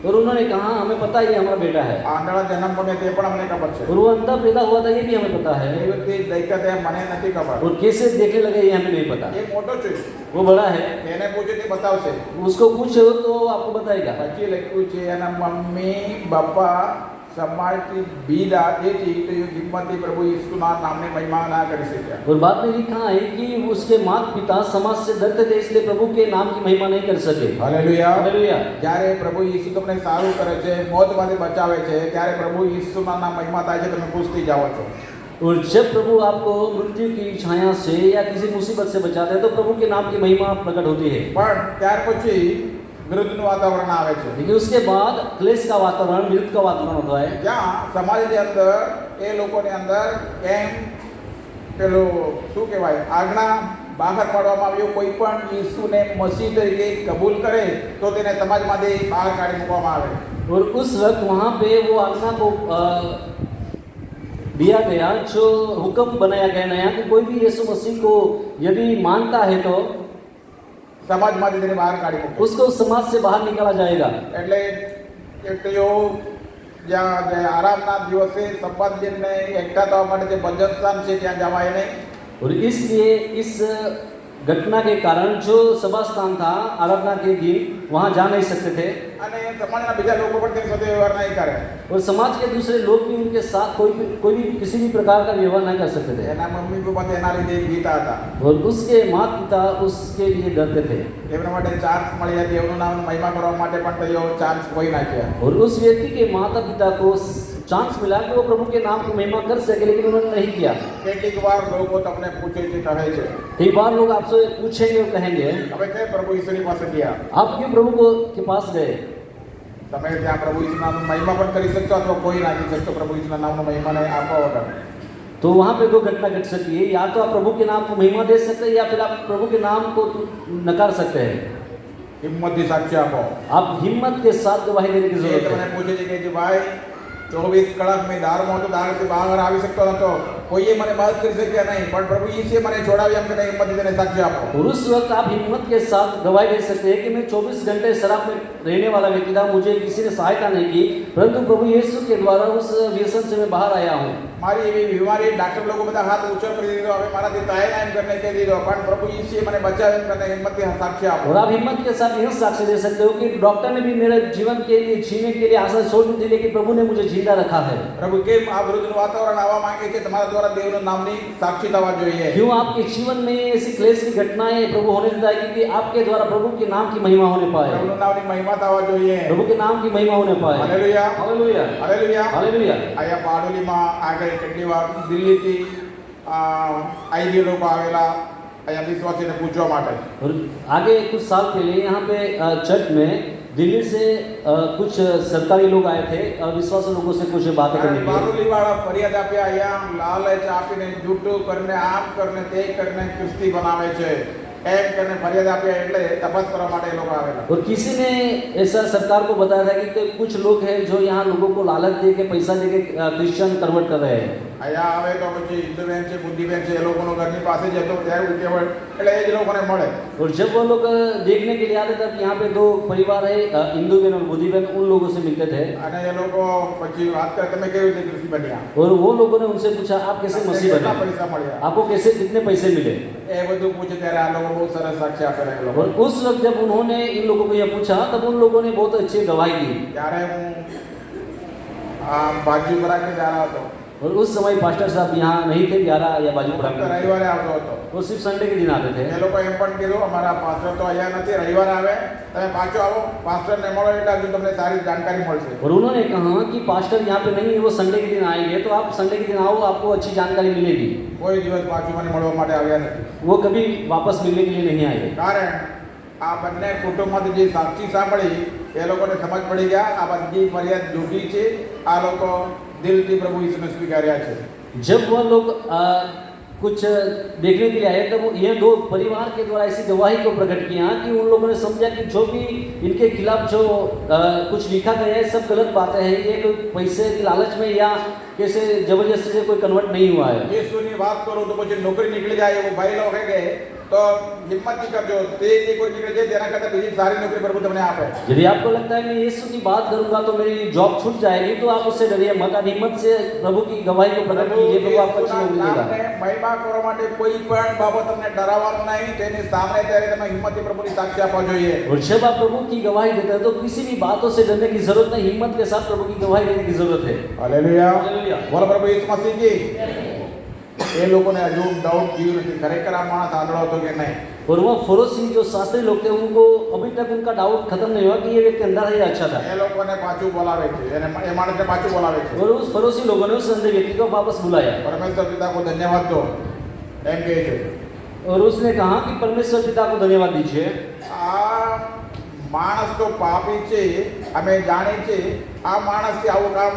और उन्होंने कहा हमें पता है ये हमारा बेटा है। આ આંધળા જન્મ પામે તે પણ અમને ખબર છે. और वो अंधा पैदा हुआ था ये भी हमें पता है। એ વ્યક્તિ દેખતા થયા મને નથી ખબર. और कैसे देखने लगे ये हमें नहीं पता। એ મોટો છે, वो बड़ा है, એને પૂછે તે બતાવશે. उसको पूछो तो आपको बताएगा। પછી લખ્યું છે એના મમ્મી પપ્પા સમાજથી બીજા તેથી હિંમતથી પ્રભુ ઈસુના નામની મહિમા ના કરી શક્યા. और बाद में लिखा है कि उसके माता पिता समाज से डरते थे इसलिए प्रभु के नाम की महिमा नहीं कर सके। હાલેલુયા. हालेलुया। જ્યારે પ્રભુ ઈસુ તમને સારું કરે છે, મોતમાંથી બચાવે છે, ત્યારે પ્રભુ ઈસુના નામ મહિમા થાય છે, તમે ખુશ થઈ જાઓ છો. और जब प्रभु आपको मृत्यु की छाया से या किसी मुसीबत से बचाते हैं तो प्रभु के नाम की महिमा प्रकट होती है। પણ ત્યાર પછી વિરુદ્ધનું વાતાવરણ આવે છે, लेकिन उसके बाद क्लेश का वातावरण, विरुद्ध का वातावरण होता है। જ્યાં સમાજની અંદર એ લોકોની અંદર એમ પેલો શું કહેવાય આજ્ઞા બહાર પાડવામાં આવ્યો, કોઈ પણ ઈસુને મસીહ તરીકે કબૂલ કરે તો તેને સમાજમાંથી બહાર કાઢી મૂકવામાં આવે. और उस वक्त वहाँ पे वो आज्ञा को दिया गया, जो हुक्म बनाया गया नया कि कोई भी यीशु मसीह को यदि मानता है तो સમાજમાંથી તેને બહાર કાઢી મૂકે. उसको समाज से बाहर निकाला जाएगा। એટલે તેઓ જ્યાં આરામના દિવસે સબ્બાત દિનને એકઠા થવા માટે જે ભજન સ્થાન છે ત્યાં જવાય નહીં. और इसलिए इस घटना के कारण जो सभा स्थान था आराधना के दिन वहाँ जा नहीं सकते थे। અને સમાજના બીજા લોકો પણ તેની સાથે વ્યવહાર નહીં કરે. और समाज के दूसरे लोग भी उनके साथ कोई भी किसी भी प्रकार का व्यवहार नहीं कर सकते थे। એના મમ્મી પપ્પા તેના લીધે બીતા હતા. और उसके माता पिता उसके लिए डरते थे। એમના માટે ચાન્સ મળ્યા, દેવનું નામ મહિમા કરવા માટે પણ તેઓ ચાન્સ કોઈ નાખ્યા. और उस व्यक्ति के माता पिता को चांस मिला कि वो प्रभु के नाम की महिमा कर सके, लेकिन उन्होंने नहीं किया। કેટલીક વાર લોકો તમને પૂછે છે, કહે છે, कई बार लोग आपसे पूछेंगे और कहेंगे, તમે કેમ પ્રભુ ઈસુની પાસે ગયા? आप क्यों प्रभु को के पास गए? તમે ત્યાં પ્રભુ ઈસુના નામની મહિમા પણ કરી શકશો અથવા કોઈ ના કરી શકશો પ્રભુ ઈસુના નામની મહિમાને આપવા વગર। तो वहाँ पे दो घटना घट सकती है, या तो आप प्रभु के नाम को महिमा दे सकते हैं, या फिर आप प्रभु के नाम को नकार सकते हैं। હિંમતથી સાક્ષી આપો। आप हिम्मत के साथ गवाही देने की જે जरूरत તમને है। પૂછે છે કે જે ભાઈ 24 કલાક મેં દારમાં હતો, દારથી બહાર આવી શકતો નતો, કોઈએ મને મદદ કરી શક્યા નહીં, પણ પ્રભુ ઈસુએ મને છોડાવી, એમ કહીને હિંમતથી તેને સાક્ષી આપો। और उस वक्त आप हिम्मत के साथ गवाही दे सकते हैं कि मैं 24 घंटे शराब में रहने वाला व्यक्ति था, मुझे किसी ने सहायता नहीं की, परंतु प्रभु यीशु के द्वारा उस व्यसन से मैं बाहर आया हूँ। મારી એવી બીમારી ડૉક્ટર લોકો બધા હાથ ઊંચો કરી દીધો, હવે મારાથી થાય ના એમ કરીને કહી દીધો, પણ પ્રભુ ઈસુએ મને બચાવ્યો એમ કરીને હિંમતથી સાક્ષી આપો। और आप हिम्मत के साथ यह साक्ष्य दे सकते हो कि डॉक्टर ने भी मेरे जीवन के लिए जीने के लिए आशा छोड़ दी थी, लेकिन प्रभु ने मुझे जिंदा रखा है। પ્રભુ કેમ આ વિરુદ્ધનું વાતાવરણ આવવા માંગે છે? તમારા દ્વારા દેવનું નામની સાક્ષી થવા જોઈએ। क्यों आपके जीवन में ऐसी क्लेश की घटनाएं प्रभु होने देता है, क्योंकि आपके द्वारा प्रभु के नाम की महिमा होने पाए, પ્રભુનું નામની મહિમા થવા જોઈએ। प्रभु के नाम की महिमा होने पाए। Hallelujah, hallelujah, hallelujah. हालेलुया। અહીંયા બારડોલીમાં આગળ કેટલી વાર દિલ્હીથી આઈડી લોકો આવેલા અહીંયા વિશ્વાસીને પૂછવા માટે। और आगे कुछ साल पहले यहाँ पे चर्च में दिल्ली से कुछ सरकारी लोग आए थे और विश्वासी लोगों से कुछ बातें करने के लिए। બારડોલીવાળા ફરિયાદ આપ્યા, અહીંયા લાલચ આપીને જૂઠું કરીને આમ કરીને તે કરીને ખ્રિસ્તી બનાવે છે એમ કરીને ફરિયાદ આપ્યા, એટલે તપાસ કરવા માટે એ લોકો આવેલા। और किसी ने ऐसा सरकार को बताया था कि कुछ लोग हैं जो यहाँ लोगों को लालच दे के पैसा दे के क्रिश्चियन कन्वर्ट कर रहे हैं। અહીંયા આવે તો પછી હિન્દુબેન છે, બુદ્ધિબેન છે, એ લોકોનો ઘરની પાસે જતો ત્યારે ઉકેવડ એટલે એ જ લોકોને મળે। और जब वो लोग देखने के लिए आते तब यहाँ पे दो परिवार है, हिंदू बहन और बुद्धि बहन, उन लोगों से मिलते थे। અને એ લોકો પછી વાત કરે, તમે કેવી રીતે ખ્રિસ્તી બન્યા? और वो लोगों ने उनसे पूछा, आप कैसे मसीह કેટલા बने, પૈસા મળ્યા? आपको कैसे कितने पैसे मिले? એ બધું પૂછે ત્યારે આ લોકો બહુ સરસ સાક્ષી આપે એ લોકો। और उस वक्त जब उन्होंने इन लोगों को यह पूछा तब उन लोगों ने बहुत अच्छी गवाही दी। ત્યારે હું બાજુ ભરાકે जा रहा હતો, और उस समय पास्टर साहब यहाँ नहीं थे, 11 या बाजूपुरा ફક્ત में थे। રવિવારે આવતો હતો। वो सिर्फ संडे के दिन आते थे। એ લોકો એમ પણ કીધું, અમારા પાસ્ટર તો અહીંયા નથી, રવિવારે આવે, તમે પાછો આવો, પાસ્ટરને મળો એટલે હજુ તમને સારી जानकारी મળશે। और उन्होंने कहा कि पास्टर यहाँ पे नहीं है, वो संडे के दिन आएंगे, तो आप संडे के दिन आओ, आपको अच्छी जानकारी मिलेगी। કોઈ દિવસ પાછું મને મળવા માટે આવ્યા નથી, वो कभी वापस मिलने के लिए नहीं आए। કારણ આ બંને કુટુંબમાંથી જે સાક્ષી સાંભળી એ લોકોને સમજ પડી ગયા આ બધી ફરિયાદ જૂઠી છે, આ લોકો દિલથી પ્રભુ ઈસુને સ્વીકાર્યા છે। जब वह लोग कुछ देखने के लिए आए तब ये दो परिवार के द्वारा ऐसी गवाही को प्रकट किया कि उन लोगों ने समझा कि जो भी इनके खिलाफ जो कुछ लिखा गया है सब गलत बातें हैं, ये कोई पैसे की लालच में या कैसे जबरदस्ती से कोई कन्वर्ट नहीं हुआ है। ઈસુની વાત કરું તો પછી નોકરી નીકળી જાય એવું ભાઈ લોકો કહે તો હિંમત નહીં કરજો, તે જે કોઈ નીકળે છે તેના કરતાં બીજી સારી નોકરી પ્રભુ તમને આપે। यदि आपको लगता है मैं यीशु की बात करूंगा तो मेरी जॉब छूट जाएगी, तो आप उससे डरिए मत, आप हिम्मत से प्रभु की गवाही को प्रकट कीजिए, प्रभु आपको अच्छी नौकरी देगा। નામને મહિમા કરવા માટે કોઈ પણ બાબત તમને ડરાવવાનું નહીં, તેની સામે ત્યારે તમે હિંમતથી પ્રભુની સાક્ષી આપવા જોઈએ। और जब आप प्रभु की गवाही देते हैं तो किसी भी बातों से डरने की जरूरत नहीं, हिम्मत के साथ प्रभु की गवाही देने की जरूरत है। Hallelujah, hallelujah. બોલો પ્રભુ ઈસુ મસીહ કી। એ લોકોને હજુ ડાઉટ થયું નથી ખરેખર આ માણસ આંધળો હતો કે નહીં। और वह फरोसी जो शास्त्री लोग थे उनको अभी तक उनका डाउट खत्म नहीं हुआ कि ये व्यक्ति अंधा था या अच्छा था। એ લોકોને પાછું બોલાવે છે, એને એ માણસને પાછું બોલાવે છે। और उस फरोसी लोगों ने उस अंधे व्यक्ति को वापस बुलाया પરમેશ્વર પિતા को ધન્યવાદ દો એમ કહે છે। और उसने कहा कि परमेश्वर पिता को धन्यवाद दीजिए। આ માણસ તો પાપી છે, અમે જાણીએ છીએ, આ માણસથી આવું કામ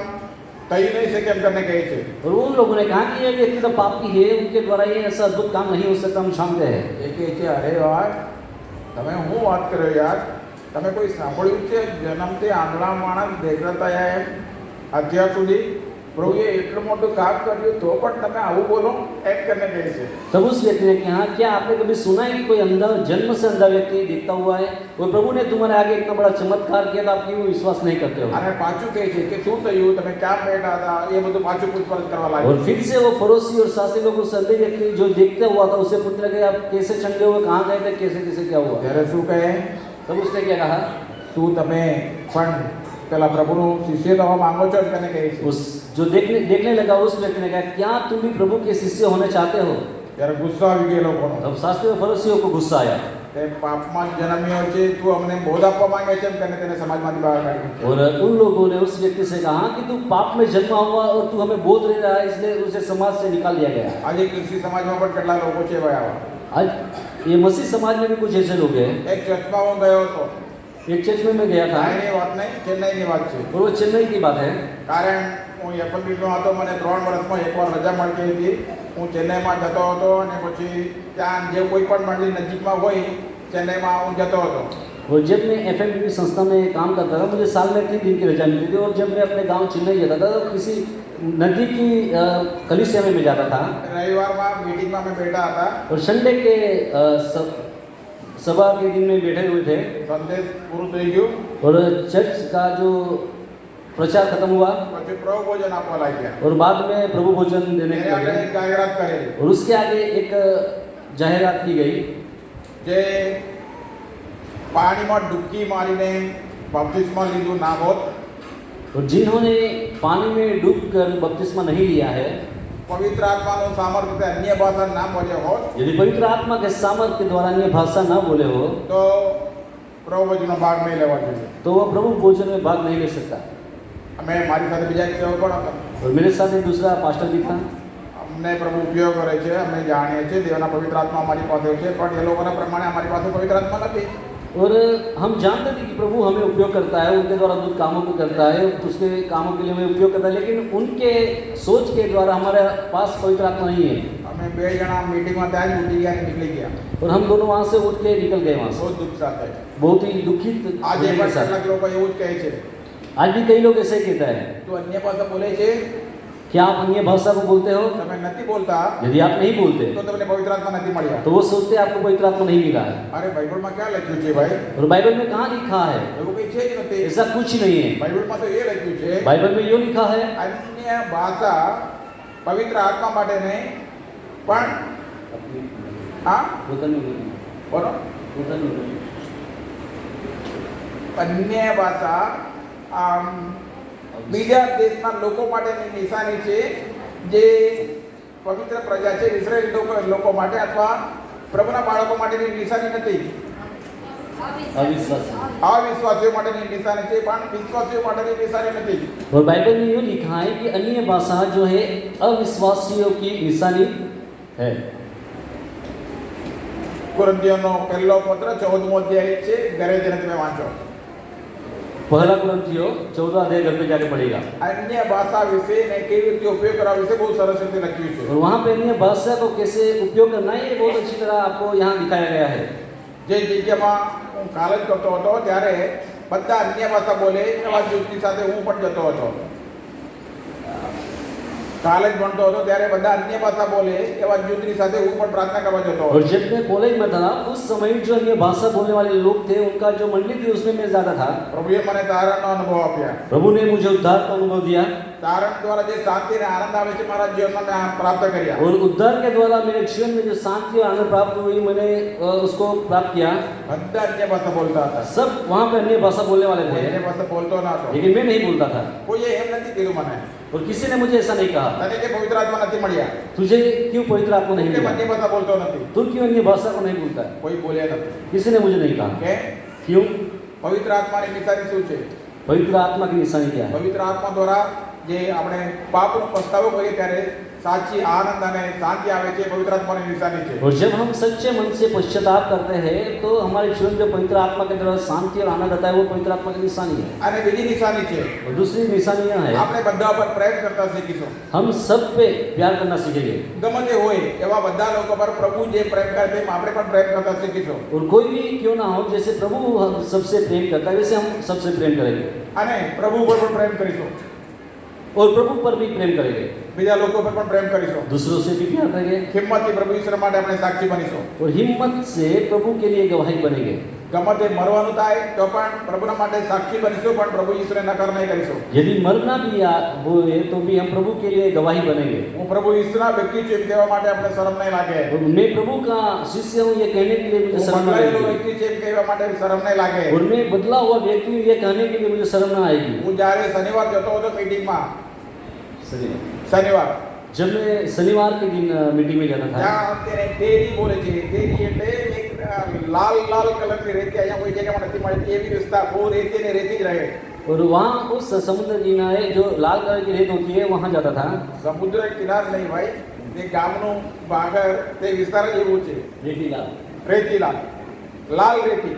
થઈ નહીં શકે એમ કરીને કહે છે। और उन लोगों ने कहा कि ये व्यक्ति तो पापी है, उनके द्वारा ये ऐसा अद्भुत काम नहीं हो सकता, हम जानते हैं। એ કહે છે અરે યાર તમે શું વાત કરો યાર, તમે કોઈ સાંભળ્યું છે જન્મથી આંધળા માણસ દેખાતા એમ અત્યાર સુધી પ્રભુએ એટલું મોટું કામ કર્યું તો પણ તમે આવું બોલો એમ કરીને કહે છે। तब उस व्यक्ति ने कहा क्या आपने कभी सुना है कि कोई अंधा जन्म से अंधा व्यक्ति दिखता हुआ है, और प्रभु ने तुम्हारे आगे इतना बड़ा चमत्कार किया तो आप क्यों विश्वास नहीं करते हो? અને પાછું કહે છે કે શું થયું, તમે ક્યાં બેઠા હતા, એ બધું પાછું પૂછપરછ કરવા લાગ્યો। और फिर से वो फरोसी और शास्त्री लोग उस अंधे व्यक्ति जो देखता हुआ था उससे पूछने लगे आप कैसे चंगे हुए, कहाँ गए थे, कैसे कैसे क्या हुआ? ત્યારે શું કહે, तब उसने क्या कहा, શું તમે પણ પેલા પ્રભુનું શિષ્ય થવા માંગો છો એમ કરીને કહે છે। उस जो देखने लगा उस व्यक्ति ने कहा क्या तुम भी प्रभु के शिष्य होने चाहते हो? ત્યારે ગુસ્સો આવી ગયો એ લોકોનો। तब शास्त्री और फरोसियों को गुस्सा आया। તે પાપમાં જ જન્મ્યો છે, તું અમને બોધ આપવા માંગે છે એમ કરીને તેને સમાજમાંથી બહાર કાઢી મૂક્યો. और उन लोगों ने उस व्यक्ति से कहा कि तू पाप में जन्मा हुआ और तू हमें बोध दे रहा है, इसलिए उसे समाज से निकाल दिया गया. આજે ખ્રિસ્તી સમાજમાં પણ કેટલા લોકો છે ભાઈ આવા. आज ये मसीह समाज में भी कुछ ऐसे लोग हैं. એક ચર્ચમાં હું ગયો હતો, एक चर्च में मैं गया था અહીંની વાત નહીં, ચેન્નઈની વાત છે. और वो चेन्नई की बात है. કારણ હું એફએમબીમાં હતો, મને 3 વર્ષમાં એકવાર રજા મળતી હતી. હું ચેન્નઈમાં જતો હતો અને પછી ત્યાં જે કોઈ પણ મંડળી નજીકમાં હોય ચેન્નઈમાં હું જતો હતો. और जब मैं एफएमबीबी संस्था में काम करता था, मुझे साल में 3 दिन की रजा मिलती थी. और जब मैं अपने गांव चेन्नई जाता था तो किसी नदी की कलीसिया में मैं जाता था. રવિવારમાં મીટિંગમાં અમે બેઠા હતા, और संडे के सभा के दिन में बैठे हुए थे સંદેશ પૂરું થઈ ગયું, और चर्च का जो प्रचार खत्म हुआ પછી પ્રભુ ભોજન આપવા લાગ્યા. और बाद में प्रभु भोजन देने એને के આગળ लगे. એક જાહેરાત કરેલી और उसके आगे एक जाहिरात की गई જે પાણીમાં ડૂબકી મારીને બપતિસ્મા લીધું ના હોત, और जिन्होंने पानी में डूबकर बपतिस्मा नहीं लिया है, પવિત્ર આત્માનું સામર્થ્ય અન્ય ભાષા ના બોલ્યો હોત, यदि पवित्र आत्मा के सामर्थ्य के द्वारा अन्य भाषा न बोले हो તો પ્રભુ ભોજનનો ભાગ નહીં લેવા જોઈએ. तो वह प्रभु भोजन में भाग नहीं ले सकता. અમે મારી સાથે બીજા એક સેવક પણ હતા. और मेरे साथ एक दूसरा पास्टर भी था. અમને પ્રભુ ઉપયોગ કરે છે, અમે જાણીએ છીએ દેવના પવિત્ર આત્મા અમારી પાસે છે, પણ એ લોકોના પ્રમાણે અમારી પાસે પવિત્ર આત્મા નથી. और हम जानते थे कि प्रभु हमें उपयोग करता है, उनके द्वारा कुछ कामों को करता है, उसके कामों के लिए हमें उपयोग करता है, लेकिन उनके सोच के द्वारा हमारे पास पवित्र आत्मा नहीं है. અમે 2 જણા મીટિંગમાં ત્યાં જ ઉઠી ગયા અને નીકળી ગયા, और हम दोनों वहाँ से उठ के निकल गए वहाँ से, બહુ દુઃખ સાથે. बहुत ही दुखित આજે हृदय પણ के साथ. કેટલાક લોકો એવું જ કહે છે, आज भी कई लोग ऐसे ही कहता है, તું અન્ય ભાષા બોલે છે, क्या आप अन्य भाषा को बोलते हो? તમે નથી बोलता यदि आप नहीं बोलते તો તમને પવિત્ર આત્મા નથી મળ્યા. तो वो सोचते आपको पवित्र आत्मा नहीं मिला है. અરે બાઇબલમાં ક્યાં લખ્યું છે ભાઈ? और बाइबल में कहाँ लिखा है? એવું કંઈ છે જ નથી. ऐसा कुछ नहीं है. બાઇબલમાં તો એ લખ્યું છે बाइबल में यो लिखा है, અન્ય ભાષા પવિત્ર આત્મા માટે નહીં, પણ હા બોલો, અન્ય ભાષા બીજા દેશના લોકો માટેની નિશાની છે, જે પવિત્ર પ્રજા છે ઇઝરાયેલ લોકો માટે અથવા પ્રભુના બાળકો માટેની નિશાની નથી. अविश्वासी. અવિશ્વાસીઓ માટેની નિશાની છે, પણ વિશ્વાસીઓ માટેની નિશાની નથી. और बाइबल में यो लिखा है कि अन्य भाषा जो है अविश्वासियों की निशानी है. કોરિન્થીઓનો પહેલો પત્ર 14મો અધ્યાય છે, ઘરે જઈને તમે વાંચો. पहला कुरिन्थियों 14 अध्याय घर पे जाके पढ़ेगा. અન્ય ભાષા વિશે ને કેવી રીતે ઉપયોગ કરવા વિશે બહુ સરસ રીતે લખ્યું છે. और वहाँ पे अन्य भाषा को कैसे उपयोग करना है ये बहुत अच्छी तरह आपको यहाँ दिखाया गया है. જે જગ્યામાં હું કાલેજ કરતો હતો ત્યારે બધા અન્ય ભાષા બોલે એવા જૂથની સાથે હું પણ જતો હતો. કાલેજ ભણતો હતો ત્યારે બધા અન્ય ભાષા બોલે એવા જૂથની સાથે હું પણ પ્રાર્થના કરવા જતો और હતો. जब मैं कॉलेज में था उस समय जो अन्य भाषा बोलने वाले लोग थे उनका जो मंडली थी उसमें मैं ज़्यादा था. પ્રભુએ મને તારણનો અનુભવ આપ્યા. प्रभु ने मुझे उद्धार का अनुभव दिया તારણ દ્વારા જે શાંતિ અને આનંદ આવે છે મારા જીવનમાં મેં પ્રાપ્ત કર્યા. और उद्धार के द्वारा मेरे जीवन में जो शांति और आनंद प्राप्त हुई मैंने उसको प्राप्त किया. બધા અન્ય ભાષા બોલતા હતા, सब वहाँ पे अन्य भाषा बोलने वाले કોઈ थे, અન્ય ભાષા બોલતો ન હતો. लेकिन मैं नहीं बोलता था. કોઈએ એમ નથી કીધું મને, और किसी ने मुझे ऐसा नहीं कहा તને કે પવિત્ર આત્મા નથી મળ્યા, तुझे क्यों पवित्र आत्मा नहीं કેમ मिला, અન્ય ભાષા બોલતો નથી. तू क्यों अन्य भाषा को नहीं बोलता है? કોઈ બોલ્યા નથી. किसी ने मुझे नहीं कहा. કે क्यों? પવિત્ર આત્માની નિશાની શું છે? पवित्र आत्मा की निशानी क्या है? પવિત્ર આત્મા દ્વારા જે આપણે પાપનો પસ્તાવો કરીએ ત્યારે સાચી આનંદ અને શાંતિ આવે છે, પવિત્ર આત્માની નિશાની છે. और जब हम सच्चे मन से पश्चाताप करते हैं तो हमारे जीवन में पवित्र आत्मा के द्वारा शांति और आनंद आता है, वो पवित्र आत्मा की निशानी है. અને બીજી નિશાની છે, और दूसरी निशानी यह है, આપણે બધા પર પ્રેમ કરતા શીખીશું. हम सब पे प्यार करना सीखेंगे. ગમે તે હોય એવા બધા લોકો પર પ્રભુ જે પ્રેમ કરે તેમ આપણે પણ પ્રેમ કરતા શીખીશું. और कोई भी क्यों ना हो, जैसे प्रभु हम सबसे प्रेम करता है वैसे हम सबसे प्रेम करेंगे. અને પ્રભુ પર પણ પ્રેમ કરીશું, और प्रभु पर भी प्रेम करेंगे, બીજા લોકો પર પણ પ્રેમ કરીશું. दूसरों से भी प्यार करेंगे. હિંમતથી પ્રભુ ઈશ્વર માટે આપણે સાક્ષી બનીશું. और हिम्मत से प्रभु के लिए गवाही बनेंगे. ગમે તે મરવાનું થાય તો પણ પ્રભુના માટે સાક્ષી બનીશું, પણ પ્રભુ ઈશ્વરે નકાર નહીં કરીશું. यदि मरना भी हुए तो भी हम प्रभु के लिए गवाही बनेंगे. હું પ્રભુ ઈશ્વરના વ્યક્તિ છું એમ કહેવા માટે આપણે શરમ નહીં લાગે. और मैं प्रभु का शिष्य हूँ ये कहने के लिए मुझे હું शर्म न બદલાયેલો आएगी. વ્યક્તિ છે એમ કહેવા માટે શરમ નહીં લાગે. और मैं बदला हुआ व्यक्ति हूँ ये कहने के लिए मुझे शर्म न आएगी. હું જ્યારે શનિવાર જતો હતો મીટિંગમાં, શનિવાર जब मैं शनिवार के दिन मीटिंग में जाता था ત્યાં તેને તેરી બોલે છે. તેરી એટલે એક લાલ લાલ કલરની રેતી અહીંયા કોઈ જગ્યામાં નથી મળતી એવી વિસ્તાર બહુ રેતી ને રેતી જ રહે. और वहाँ उस समुद्र किनारे जो लाल कलर की रेत होती है वहाँ जाता था. સમુદ્ર કિનાર નહીં ભાઈ, તે ગામનું ભાગર તે વિસ્તાર જ એવું છે. रेती लाल, રેતી લાલ લાલ રેતી.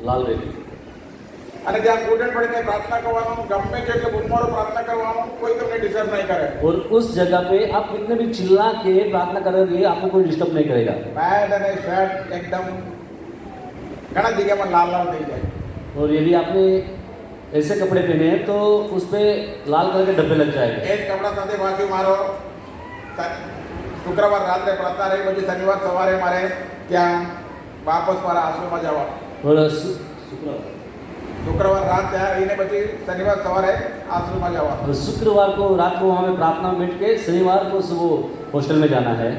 लाल रेती. અને ત્યાં ઘૂંટણ પડીને પ્રાર્થના કરવાનું, ગમે તેટલું બુનમારો પ્રાર્થના કરવાનું, કોઈ તમને ડિસ્ટર્બ નહીં કરે. और उस जगह पे आप कितने भी चिल्ला के प्रार्थना करोगे आपको कोई डिस्टर्ब नहीं करेगा. પેન્ટ અને શર્ટ એકદમ ઘણા જગ્યામાં લાલ લાલ થઈ જાય. और यदि आपने ऐसे कपड़े पहने हैं तो उस पे लाल कलर के धब्बे लग जाएंगे. એ જ કપડા સાથે પાછું મારો શુક્રવાર રાત્રે પ્રાર્થના રહી, પછી શનિવાર સવારે મારે ત્યાં વાપસ મારા આશ્રમમાં જવા. और શુક્રવાર રાત ત્યાં રહીને પછી શનિવાર સવારે આશ્રમમાં જવા. शुक्रवार को रात को वहाँ में प्रार्थना में बैठ के शनिवार को सुबह हॉस्टल में जाना है.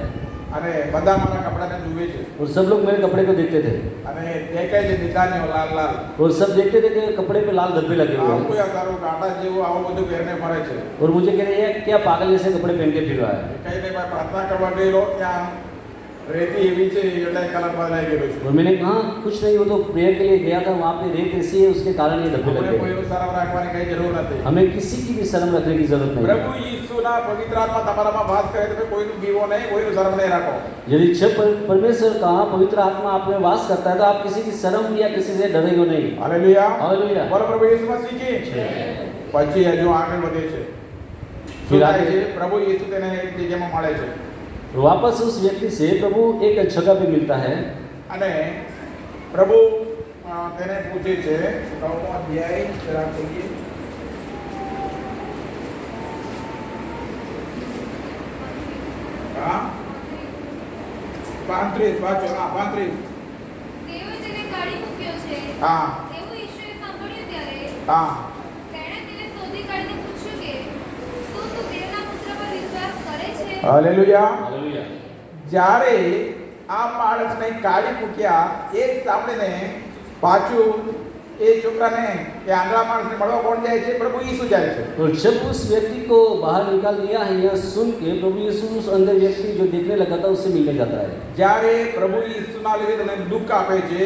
અને બધા મારા કપડાને જુએ છે और सब लोग मेरे कपड़े को देखते थे અને દેખાય છે નિશાનીઓ લાલ લાલ. और सब देखते थे कि कपड़े पे लाल धब्बे लगे हुए આવું हैं. કોઈ તારું કાંટા જેવું આવું બધું પહેરને ફરે છે. और मुझे कह रहे हैं क्या पागल जैसे कपड़े पहन के फिर रहा है. કઈ નહીં ભાઈ, પ્રાર્થના કરવા ગયેલો ત્યાં રેતી એવી છે એટલે કલર બદલાઈ ગયેલો છે. और मैंने कहा कुछ नहीं, वो तो प्रेयर के लिए गया था, वहाँ पे रेत ऐसी है उसके कारण ये धब्बे આપણે लगे. કોઈનું શરમ રાખવાની કઈ જરૂર નથી. हमें किसी की भी शर्म रखने की जरूरत नहीं પ્રભુ है. ઈસુના પવિત્ર આત્મા તમારામાં વાસ કરે તો કોઈનું બીવો નહીં, કોઈનું શરમ નહીં રાખો. यदि जब परमेश्वर का पवित्र आत्मा आप में वास करता है तो आप किसी की शर्म या किसी से डरेंगे नहीं. હાલેલુયા. हालेलुया. બોલો પ્રભુ ઈસુ મસીહ કી. પછી હજુ આગળ વધે છે. શું फिर થાય आगे- છે? પ્રભુ ઈસુ તેને એક જગ્યામાં મળે છે और वापस उस व्यक्ति से प्रभु एक जगह पे मिलता है. અને પ્રભુ તેને પૂછે છે, 9મો અધ્યાય જરા ખોલીએ. હા 35 વાંચો. હા 35. તેઓ તેને કાઢી મૂક્યો છે હા એવું ઈશ્વરે સાંભળ્યું ત્યારે હા તેણે તેને શોધી કાઢીને પૂછ્યું કે શું તું દેવના પુત્ર પર વિશ્વાસ કરે છે? હાલેલુયા. हालेलुया. જ્યારે આ માણસને કાઢી મૂક્યા એ જ સાંભળીને પાછું એ છોકરાને કે આંગળા માણસને મળવા કોણ જાય છે? પ્રભુ ઈસુ જાય છે. और जब उस व्यक्ति को बाहर निकाल दिया है यह सुन के प्रभु यीशु उस अंधे व्यक्ति जो देखने लगा था उससे मिलने जाता है. જ્યારે પ્રભુ ઈસુના લીધે તમને દુઃખ આપે છે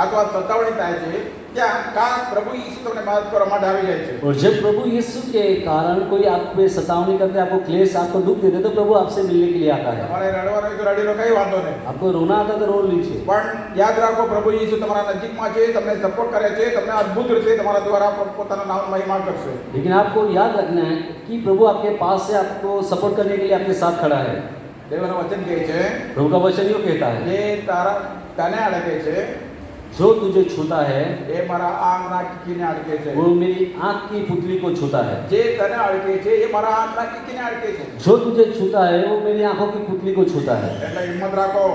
અથવા સતાવણી થાય છે ત્યાં કાં પ્રભુ ઈસુ તમને મદદ કરવા માટે આવી જાય છે. और जब प्रभु यीशु के कारण कोई आप पे सतावनी करते, आपको क्लेश, आपको दुख देते तो प्रभु आपसे मिलने के लिए आता है. તમારે રડવાનું હોય તો રડી લો, કઈ વાંધો નહીં. आपको रोना आता तो रो लीजिए. પણ યાદ રાખો પ્રભુ ઈસુ તમારા નજીકમાં છે, તમને સપોર્ટ કરે છે, તમને અદ્ભુત રીતે તમારા દ્વારા પોતાના નામ મહિમા કરશે. लेकिन आपको याद रखना है कि प्रभु आपके पास से आपको सपोर्ट करने के लिए आपके साथ खड़ा है. દેવનું વચન કહે છે प्रभु का वचन यूँ कहता है, જે તારા તને અડકે છે जो तुझे छूता है એ મારા આંખના કીકીને અડકે છે. वो मेरी आँख की पुतली को छूता है. જે તને અડકે છે એ મારા આંખના કીકીને અડકે છે. जो तुझे छूता है वो मेरी आंखों की पुतली को छूता है. એટલે હિંમત રાખો,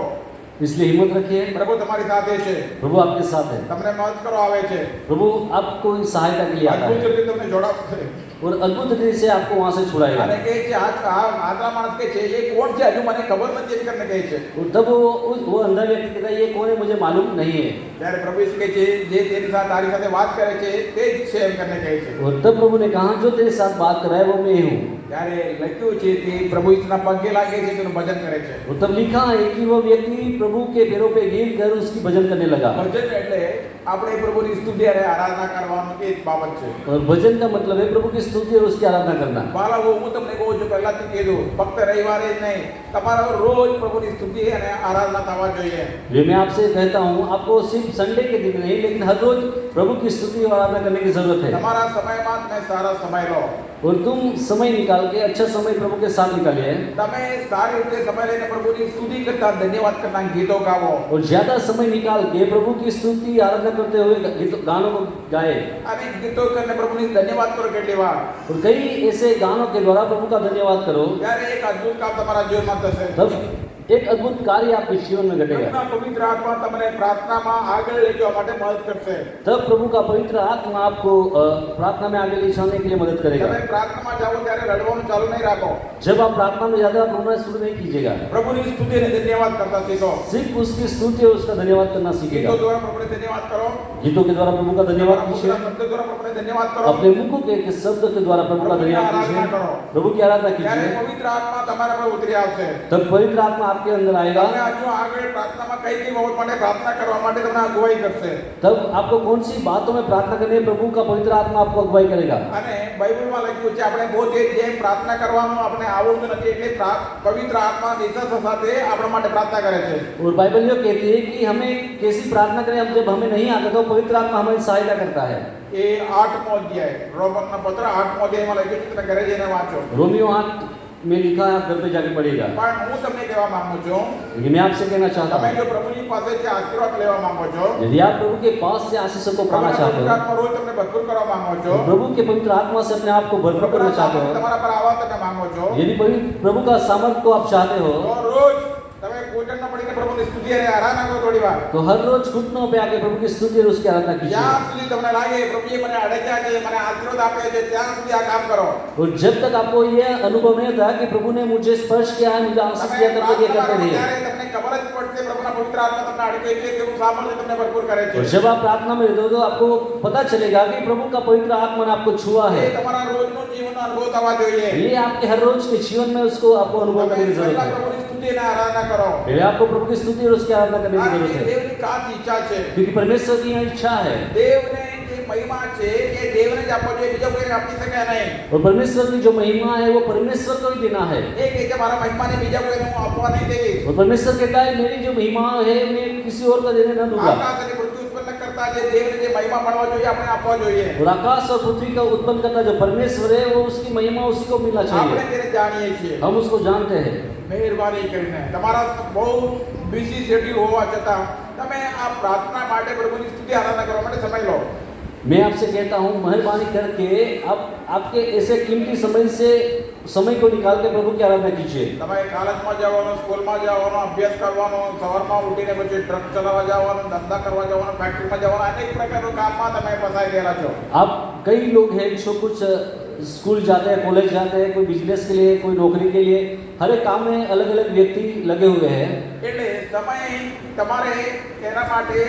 इसलिए हिम्मत रखिए. પ્રભુ તમારી સાથે છે, प्रभु आपके साथ है. તમને મદદ કરવા આવે છે, प्रभु आपको इस सहायता के लिए आता અદ્ભુત है રીતે તમને જોડાવશે. और अद्भुत रीति से आपको वहां से छुड़ाएगा. અને કહે છે આંધળા માણસ કહે છે એ કોણ છે હજુ મને ખબર નથી એમ કરીને કહે છે. और तब वो अंधा व्यक्ति कहता है ये कौन है मुझे मालूम नहीं है. ત્યારે પ્રભુ ઈસુ કહે છે જે તેની સાથે તારી સાથે વાત કરે છે તે જ છે એમ કરીને કહે છે. और तब प्रभु ने कहा जो तेरे साथ बात कर रहा है वो मैं हूँ. ત્યારે લખ્યું છે તે પ્રભુ ઈસુના પગે લાગે છે તેનું ભજન કરે છે. और तब लिखा है कि वो व्यक्ति प्रभु के पैरों पे गिर कर उसकी भजन करने लगा. ભજન એટલે આપણે પ્રભુની સ્તુતિ અને આરાધના કરવાનું એ જ બાબત છે. और भजन का मतलब है प्रभु की स्तुति और उसकी आराधना करना. બાળકો હું તમને કહું છું પહેલાથી કીધું ફક્ત રવિવારે જ નહીં, તમારા રોજ પ્રભુની સ્તુતિ અને આરાધના થવા જોઈએ. ये मैं आपसे कहता हूँ आपको सिर्फ संडे के दिन नहीं लेकिन हर रोज प्रभु की स्तुति और आराधना करने की जरूरत है. તમારા સમયમાં તમે સારા સમય લો. और तुम समय निकाल के अच्छा समय प्रभु के साथ निकालिए. તમે સારી રીતે સમય લઈને પ્રભુની સ્તુતિ કરતા ધન્યવાદ કરતા ગીતો ગાવો. और ज्यादा समय निकाल के प्रभु की स्तुति आराधना करते हुए गानों को गाए. અને ગીતો કરીને પ્રભુની ધન્યવાદ કરો કેટલી વાર. और कई ऐसे गानों के द्वारा प्रभु का धन्यवाद करो. ત્યારે એક અદ્ભુત કામ તમારા જીવનમાં થશે. तब एक अद्भुत कार्य आपके जीवन में घटेगा. પ્રભુના પવિત્ર આત્મા તમને પ્રાર્થનામાં આગળ લઈ જવા માટે મદદ કરશે. तब प्रभु का पवित्र आत्मा आपको प्रार्थना में आगे ले जाने के लिए मदद करेगा. તમે પ્રાર્થનામાં જાઓ ત્યારે રડવાનું ચાલુ નહીં રાખો. जब आप प्रार्थना में जाते हैं आप रोना शुरू नहीं कीजिएगा. પ્રભુની સ્તુતિ અને ધન્યવાદ કરતા શીખો. सिर्फ उसकी स्तुति और उसका धन्यवाद करना ગીતો सीखेगा. દ્વારા પ્રભુને ધન્યવાદ કરો. गीतों के द्वारा प्रभु का धन्यवाद તમારા कीजिए. મુખના શબ્દ દ્વારા પ્રભુને ધન્યવાદ કરો. अपने मुखों के शब्द के द्वारा प्रभु का धन्यवाद कीजिए. प्रभु की आराधना ત્યારે कीजिए. પવિત્ર આત્મા તમારા પર ઉતરી આવશે. तब पवित्र आत्मा आपके अंदर आएगा, તમને હજુ આગળ પ્રાર્થનામાં કઈ કઈ બાબત માટે પ્રાર્થના કરવા માટે તમને અગુવાઈ કરશે तब आपको कौन सी बातों में प्रार्थना करनी है, प्रभु का पवित्र आत्मा आपको अगुवाई करेगा। અને બાઇબલમાં લખ્યું છે આપણે પોતે જેમ પ્રાર્થના કરવાનું આપણે આવડતું નથી એટલે પવિત્ર આત્મા નિસર્ગ સાથે આપણા માટે પ્રાર્થના કરે છે। और बाइबल ये कहती है कि हमें कैसी प्रार्थना करें, अब जब हमें नहीं आता तो पवित्र आत्मा हमारी सहायता करता है। એ 8મો અધ્યાય રોમનના પત્ર 8મો અધ્યાયમાં લખ્યું છે, તમે ઘરે જઈને વાંચો। रोमियो 8 में लिखा है, आप घर पे जाके पढ़ेगा। પણ હું તમને કહેવા માંગુ છું लेकिन मैं आपसे कहना चाहता તમે हूँ, જો પ્રભુની પાસેથી આશીર્વાદ લેવા માંગો છો, यदि आप प्रभु के पास से आशीषों को पाना તમારા चाहते પવિત્ર हो, આત્મા રોજ તમને ભરપૂર કરવા માંગો છો, प्रभु के पवित्र आत्मा से अपने आप को भरपूर પ્રભુના करना चाहते સામર્થ્ય हो, તમારા પર આવવા તમે માંગો છો, यदि प्रभु का सामर्थ्य को आप चाहते हो, તો રોજ તમે ઘૂંટણમાં પડીને પ્રભુની સ્તુતિ અને આરાધના કરો થોડી વાર। तो हर रोज घुटनों पे आके प्रभु की स्तुति और उसकी आराधना कीजिए। જ્યાં સુધી તમને લાગે પ્રભુએ મને અડક્યા છે, મને આશીર્વાદ આપે છે, ત્યાં સુધી આ કામ કરો। और जब तक आपको यह अनुभव नहीं होता कि प्रभु ने मुझे स्पर्श किया है, मुझे आशीष તમે दिया, तब तक ये પ્રાર્થના करते કરો रहिए। ત્યારે તમને ખબર જ પડશે પ્રભુના પવિત્ર આત્મા તમને અડકે છે, તેનું સામર્થ્ય તમને ભરપૂર કરે છે। और जब आप प्रार्थना में रहते हो तो आपको पता चलेगा कि प्रभु का पवित्र आत्मा ने आपको छुआ એ है। તમારા રોજનો જીવનનો અનુભવ થવા જોઈએ। ये आपके हर रोज के जीवन में उसको आपको अनुभव તમે करने की जरूरत પહેલા है। પ્રભુની સ્તુતિ અને આરાધના કરો। पहले आपको प्रभु की स्तुति और उसकी आराधना करने की કારણ जरूरत કે है, દેવની ખાસ ઈચ્છા છે। क्योंकि परमेश्वर की यह इच्छा है। દેવને જે મહિમા છે એ દેવને જ આપવો જોઈએ, બીજા કોઈને આપી શકે નહીં। और परमेश्वर की जो महिमा है वो परमेश्वर को ही देना है। એ કહે છે મારા મહિમાને બીજા કોઈને હું આપવા નહીં દેવીશ। और परमेश्वर कहता है मेरी जो महिमा है मैं किसी और को देने न दूंगा। આકાશ અને પૃથ્વી ઉત્પન્ન કરતા જે દેવને જે મહિમા મળવા જોઈએ આપણે આપવા જોઈએ। और आकाश और पृथ्वी का उत्पन्न करना जो परमेश्वर है वो उसकी महिमा उसी को मिलना આપણે चाहिए। તેને જાણીએ છીએ। हम उसको जानते हैं। મહેરબાની કરીને તમારા બહુ બિઝી શેડ્યુલ હોવા છતાં તમે આ પ્રાર્થના માટે પ્રભુની સ્તુતિ આરાધના કરવા માટે સમય લો। मैं आपसे कहता हूँ मेहरबानी करके आप आपके ऐसे कीमती समय को निकाल के प्रभु की आराधना कीजिए। તમે કોલેજમાં જવાનું, સ્કૂલમાં જવાનું, અભ્યાસ કરવાનો, સવારમાં ઉઠીને પછી ટ્રક ચલાવવા જવાનું, ધંધા કરવા જવાનું, ફેક્ટરીમાં જવાનું, અનેક પ્રકારનું કામમાં તમે ફસાઈ ગયેલા છો। आप कई लोग हैं जो कुछ स्कूल जाते हैं, कॉलेज जाते हैं, कोई बिजनेस के लिए, कोई नौकरी के लिए, हर एक काम में अलग अलग व्यक्ति लगे हुए हैं। એટલે સમય તમારે તેના માટે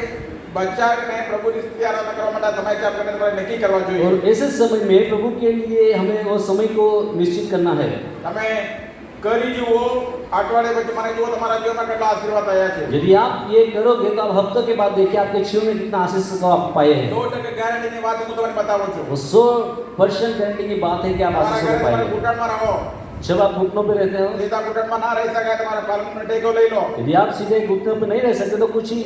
બચાવીને પ્રભુની સ્તુતિ આરાધના કરવા માટે સમય ચાપ કરીને તમારે નક્કી કરવા જોઈએ। और ऐसे समय में प्रभु के लिए हमें वो समय को निश्चित करना है। તમે કરી જુઓ, અઠવાડિયા પછી મને જુઓ તમારા જીવનમાં કેટલા આશીર્વાદ થયા છે। यदि आप ये करोगे तो आप हफ्तों के बाद देखिए आपके जीवन में कितना आशीष को आप पाए हैं। 100% ગેરંટીની વાત હું તમને બતાવું છું। वो 100% गारंटी की बात है कि आप તમારા आशीष ઘરે को તમારે पाएंगे। ઘૂંટણમાં રહો, जब आप घुटनों पे रहते हो, સીધા ઘૂંટણમાં ના રહી શકાય, તમારા પાલનનો ટેકો લઈ લો। यदि आप सीधे घुटनों पे नहीं रह सकते तो कुछ ही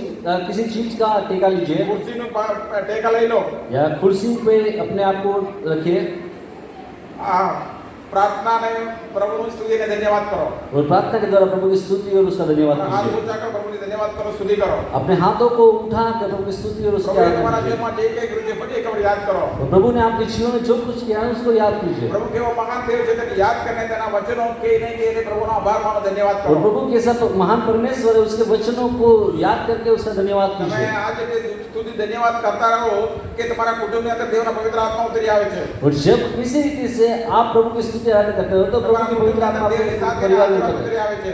किसी चीज का टेका लीजिए ખુરશીનો ટેકા લઈ લો। या कुर्सी पे अपने आप को रखिए આ પ્રાર્થનાને પ્રભુની સ્તુતિને ધન્યવાદ કરો। और प्रार्थना के द्वारा प्रभु की स्तुति और उसका धन्यवाद હાથ कीजिए। ઊંચા કરો, પ્રભુની ધન્યવાદ કરો, સ્તુતિ કરો। अपने हाथों को उठा कर प्रभु की स्तुति और उसकी પ્રભુએ आराधना તમારા कीजिए। જીવનમાં જે કંઈ કૃત્ય કર્યું એક વાર યાદ કરો। और प्रभु ने आपके जीवन में जो कुछ किया है उसको याद कीजिए। પ્રભુ કેવો મહાન થયો છે તેને યાદ કરીને તેના વચનો કે નહીં કે એને પ્રભુનો આભાર માનો, ધન્યવાદ और કરો। प्रभु के साथ महान परमेश्वर है उसके वचनों को याद करके उसका धन्यवाद તમે कीजिए। આ જે સ્તુતિ ધન્યવાદ કરતા રહો કે તમારા કુટુંબની અંદર દેવના પવિત્ર આત્મા ઉતરી આવે છે। और जब इसी रीति से आप प्रभु की स्तुति आराधना करते हो तो प्रभु તમારા की पवित्र કુટુંબની आत्मा અંદર દેવની आपके સાથે परिवार में આશીર્વાદ उतरे। ઉતરી આવે છે।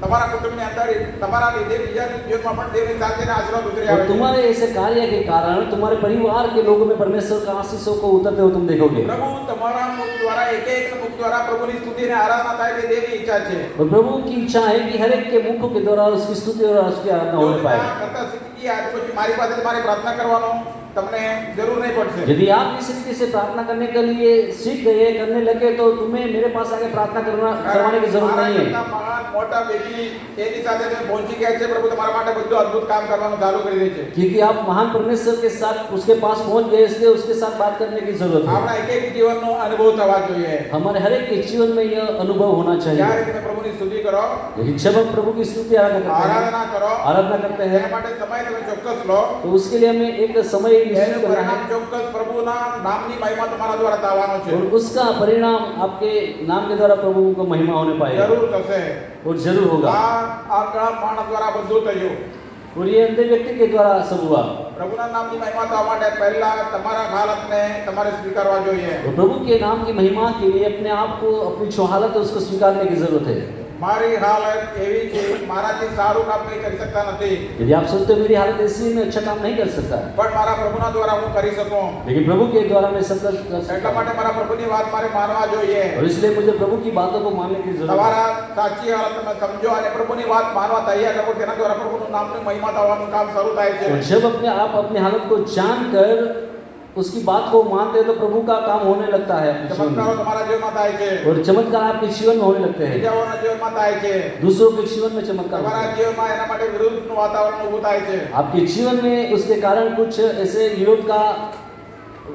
તમારા કુટુંબની અંદર તમારા લીધે બીજાની જીવનમાં પણ દેવની સાથેના આશીર્વાદ ઉતરી और આવે છે। तुम्हारे ऐसे कार्य के कारण तुम्हारे परिवार के लोगों में परमेश्वर का आशीषों को उतरते हो तुम देखोगे। પ્રભુ તમારા મુખ દ્વારા એક મુખ દ્વારા પ્રભુની સ્તુતિ અને આરાધના થાય તે દેવની ઈચ્છા છે। और प्रभु की इच्छा है कि हर एक के मुखों के द्वारा उसकी स्तुति और उसकी आराधना જો होने તમે पाए। આ કરતા શીખી ગયા તો પછી મારી પાસે તમારે પ્રાર્થના કરવાનો તમને જરૂર નહીં પડશે। यदि आप इस रीति से प्रार्थना करने के लिए सीख गए, करने लगे, तो तुम्हें मेरे पास आके प्रार्थना करवाने की जरूरत મારા नहीं है। કરતા મહાન મોટા વ્યક્તિ એની સાથે તમે પહોંચી ગયા છે। પ્રભુ તમારા માટે બધું અદ્ભુત કામ કરવાનું ચાલુ કરી દે છે। क्योंकि आप महान परमेश्वर के साथ उसके पास पहुंच गए, इसलिए उसके साथ बात करने की जरूरत है। આપણા એક જીવનનો અનુભવ થવા જોઈએ। हमारे हर एक के जीवन में यह अनुभव होना જ્યારે चाहिए। તમે પ્રભુની સ્તુતિ કરો, लेकिन जब हम प्रभु की स्तुति આરાધના કરો, आराधना करते તેના हैं માટે સમય તમે ચોક્કસ લો। तो उसके लिए हमें एक समय निश्चित એનું करना પરિણામ है ચોક્કસ પ્રભુના નામની મહિમા તમારા દ્વારા થવાનો છે। और उसका परिणाम आपके नाम के द्वारा प्रभु को महिमा होने पाएगा જરૂર થશે। और जरूर होगा। આ કળા માણસ દ્વારા બધું થયું। और ये अंधे व्यक्ति के द्वारा सब हुआ। પ્રભુના નામની મહિમા થવા માટે પહેલા તમારા હાલતને તમારે સ્વીકારવા જોઈએ। और प्रभु के नाम की महिमा के लिए अपने आप को, अपनी जो हालत है उसको स्वीकारने की जरूरत है। મારી હાલત એવી છે મારાથી સારું કામ કંઈ કરી શકતા નથી यदि आप सोचते हो मेरी हालत ऐसी है, मैं अच्छा काम नहीं कर सकता, પણ મારા પ્રભુના દ્વારા હું કરી શકું लेकिन प्रभु के द्वारा मैं सब कर એટલા सकता માટે મારા પ્રભુની વાત મારે માનવા हूं। જોઈએ और इसलिए मुझे प्रभु की बातों को मानने की जरूरत है। તમારા સાચી હાલત તમે સમજો અને પ્રભુની વાત માનવા તૈયાર રહો તેના દ્વારા પ્રભુનું નામની મહિમા થવાનું કામ શરૂ થાય છે और जब आप अपनी हालत को जानकर उसकी बात को मानते हैं तो प्रभु का काम होने लगता है आपके जीवन ચમત્કારો में। તમારા જીવનમાં થાય છે और चमत्कार आपके जीवन में होने लगते हैं, બીજાઓના જીવનમાં થાય છે दूसरों के जीवन में चमत्कार होता તમારા है। જીવનમાં એના માટે વિરુદ્ધનું વાતાવરણ ઊભું થાય છે आपके जीवन में उसके कारण कुछ ऐसे विरोध का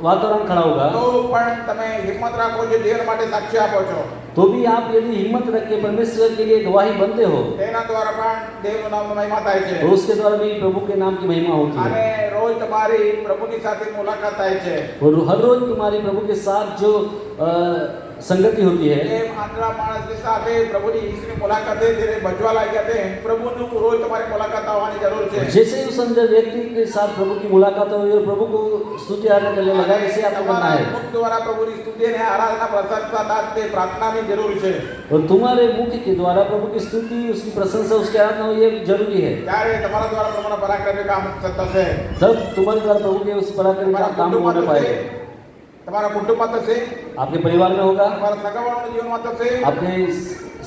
वातावरण खड़ा होगा, તો પણ તમે હિંમત રાખો જે જીવન માટે સાક્ષી આપો છો तो भी आप यदि हिम्मत रख के परमेश्वर के लिए गवाही बनते हो તેના દ્વારા પણ દેવનું નામની મહિમા થાય છે तो उसके द्वारा भी प्रभु के नाम की महिमा होती અને है। રોજ તમારી પ્રભુની સાથે મુલાકાત થાય છે और हर रोज तुम्हारी प्रभु के साथ जो संगति होती है, જેમ આંધળા માણસની સાથે પ્રભુની ઈશ્વરની મુલાકાત થઈ ત્યારે બચવા લાગ્યા તે પ્રભુનું રોજ તમારી મુલાકાત આવવાની જરૂર છે जैसे ही उस अंदर व्यक्ति के साथ प्रभु की मुलाकात हुई और प्रभु को स्तुति आराधना करने लगा, वैसे आपको करना તમારા है। મુખ દ્વારા પ્રભુની સ્તુતિ અને આરાધના પ્રશંસા તાજ તે પ્રાર્થનાની જરૂર છે और तुम्हारे मुख के द्वारा प्रभु की स्तुति, उसकी प्रशंसा, उसकी आराधना ये जरूरी है। ત્યારે તમારા દ્વારા પ્રભુના પરાક્રમી કામ થશે तब तुम्हारे द्वारा प्रभु के उस पराक्रम का તમારા काम કુટુંબમાં होने થશે पाएगा। તમારા કુટુંબમાં થશે आपके परिवार में होगा, તમારા સગાવાળાના જીવનમાં થશે आपके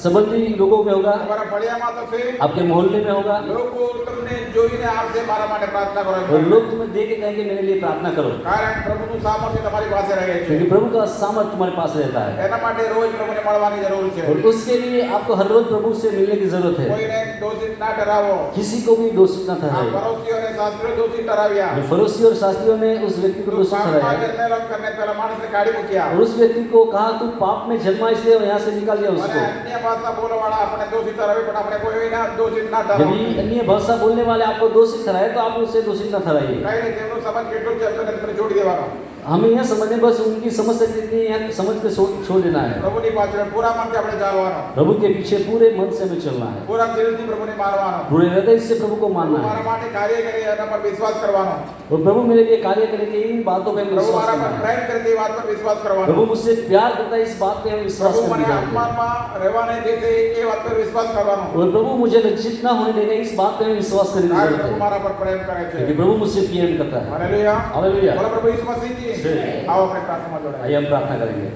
संबंधी लोगों में होगा, તમારા ફળિયામાં થશે आपके मोहल्ले में होगा, લોકો તમને જોઈને આવશે મારા માટે પ્રાર્થના કરો और लोग तुम्हें देख के कहेंगे मेरे लिए प्रार्थना करो, કારણ પ્રભુનું સામર્થ્ય તમારી પાસે રહે છે क्योंकि प्रभु का सामर्थ तुम्हारे पास रहता है। એના માટે રોજ પ્રભુને મળવાની જરૂર છે और उसके लिए आपको हर रोज प्रभु से मिलने की जरूरत है। કોઈને દોષિત ના ठहराવો किसी को भी दोषी न આ ठहराए। ફરોશીઓ અને શાસ્ત્રીઓ દોષિત ठहराવ્યા जो फरोशी और शास्त्रियों ने उस व्यक्ति को दोषी પાપમાં ठहराया જન્મેલો કરને પહેલા માણસને કાઢી મૂક્યા और उस व्यक्ति को कहा तू पाप में जन्मा, इसलिए यहाँ से निकाल दिया અને उसको। અન્ય ભાષા બોલવાળા આપણે દોષિત ठहरावे પણ આપણે કોઈને દોષિત ના ठहराવો यदि अन्य भाषा बोलने वाले आपको दोषी ठहराए तो आप उसे दोषी न ठहराइए। કઈ નહીં તેમનું સમજ કેટલું છે આપણે તમને છોડી દેવાનો हमें यह समझने, बस उनकी समझ से जितनी है समझ के छोड़ देना है। પ્રભુની પાછળ પૂરા મનથી આપણે ચાલવાનો प्रभु के पीछे पूरे मन से हमें चलना है, પૂરા દિલથી પ્રભુને માનવાનો पूरे हृदय से प्रभु को मानना મારા है। માટે કાર્ય કરે એના પર વિશ્વાસ કરવાનો और प्रभु मेरे लिए कार्य करेंगे, इन बातों पे हमें પ્રભુ विश्वास મારા करना પર है। પ્રેમ કરે તે વાત પર વિશ્વાસ કરવાનો प्रभु मुझसे प्यार करता है, इस बात पे हमें विश्वास પ્રભુ करने મને की जरूरत है। આત્મામાં રહેવા નહીં દેશે એ વાત પર વિશ્વાસ કરવાનો और प्रभु मुझे लज्जित न होने देगा, इस बात पे हमें विश्वास करने की કારણ जरूरत પ્રભુ है, મારા પર પ્રેમ કરે છે क्योंकि प्रभु मुझसे प्रेम करता है। Hallelujah hallelujah. બોલો પ્રભુ ઈસુ મસીહજી છે। આવો આપણે પ્રાર્થનામાં જોડાઈએ आइए हम प्रार्थना करेंगे।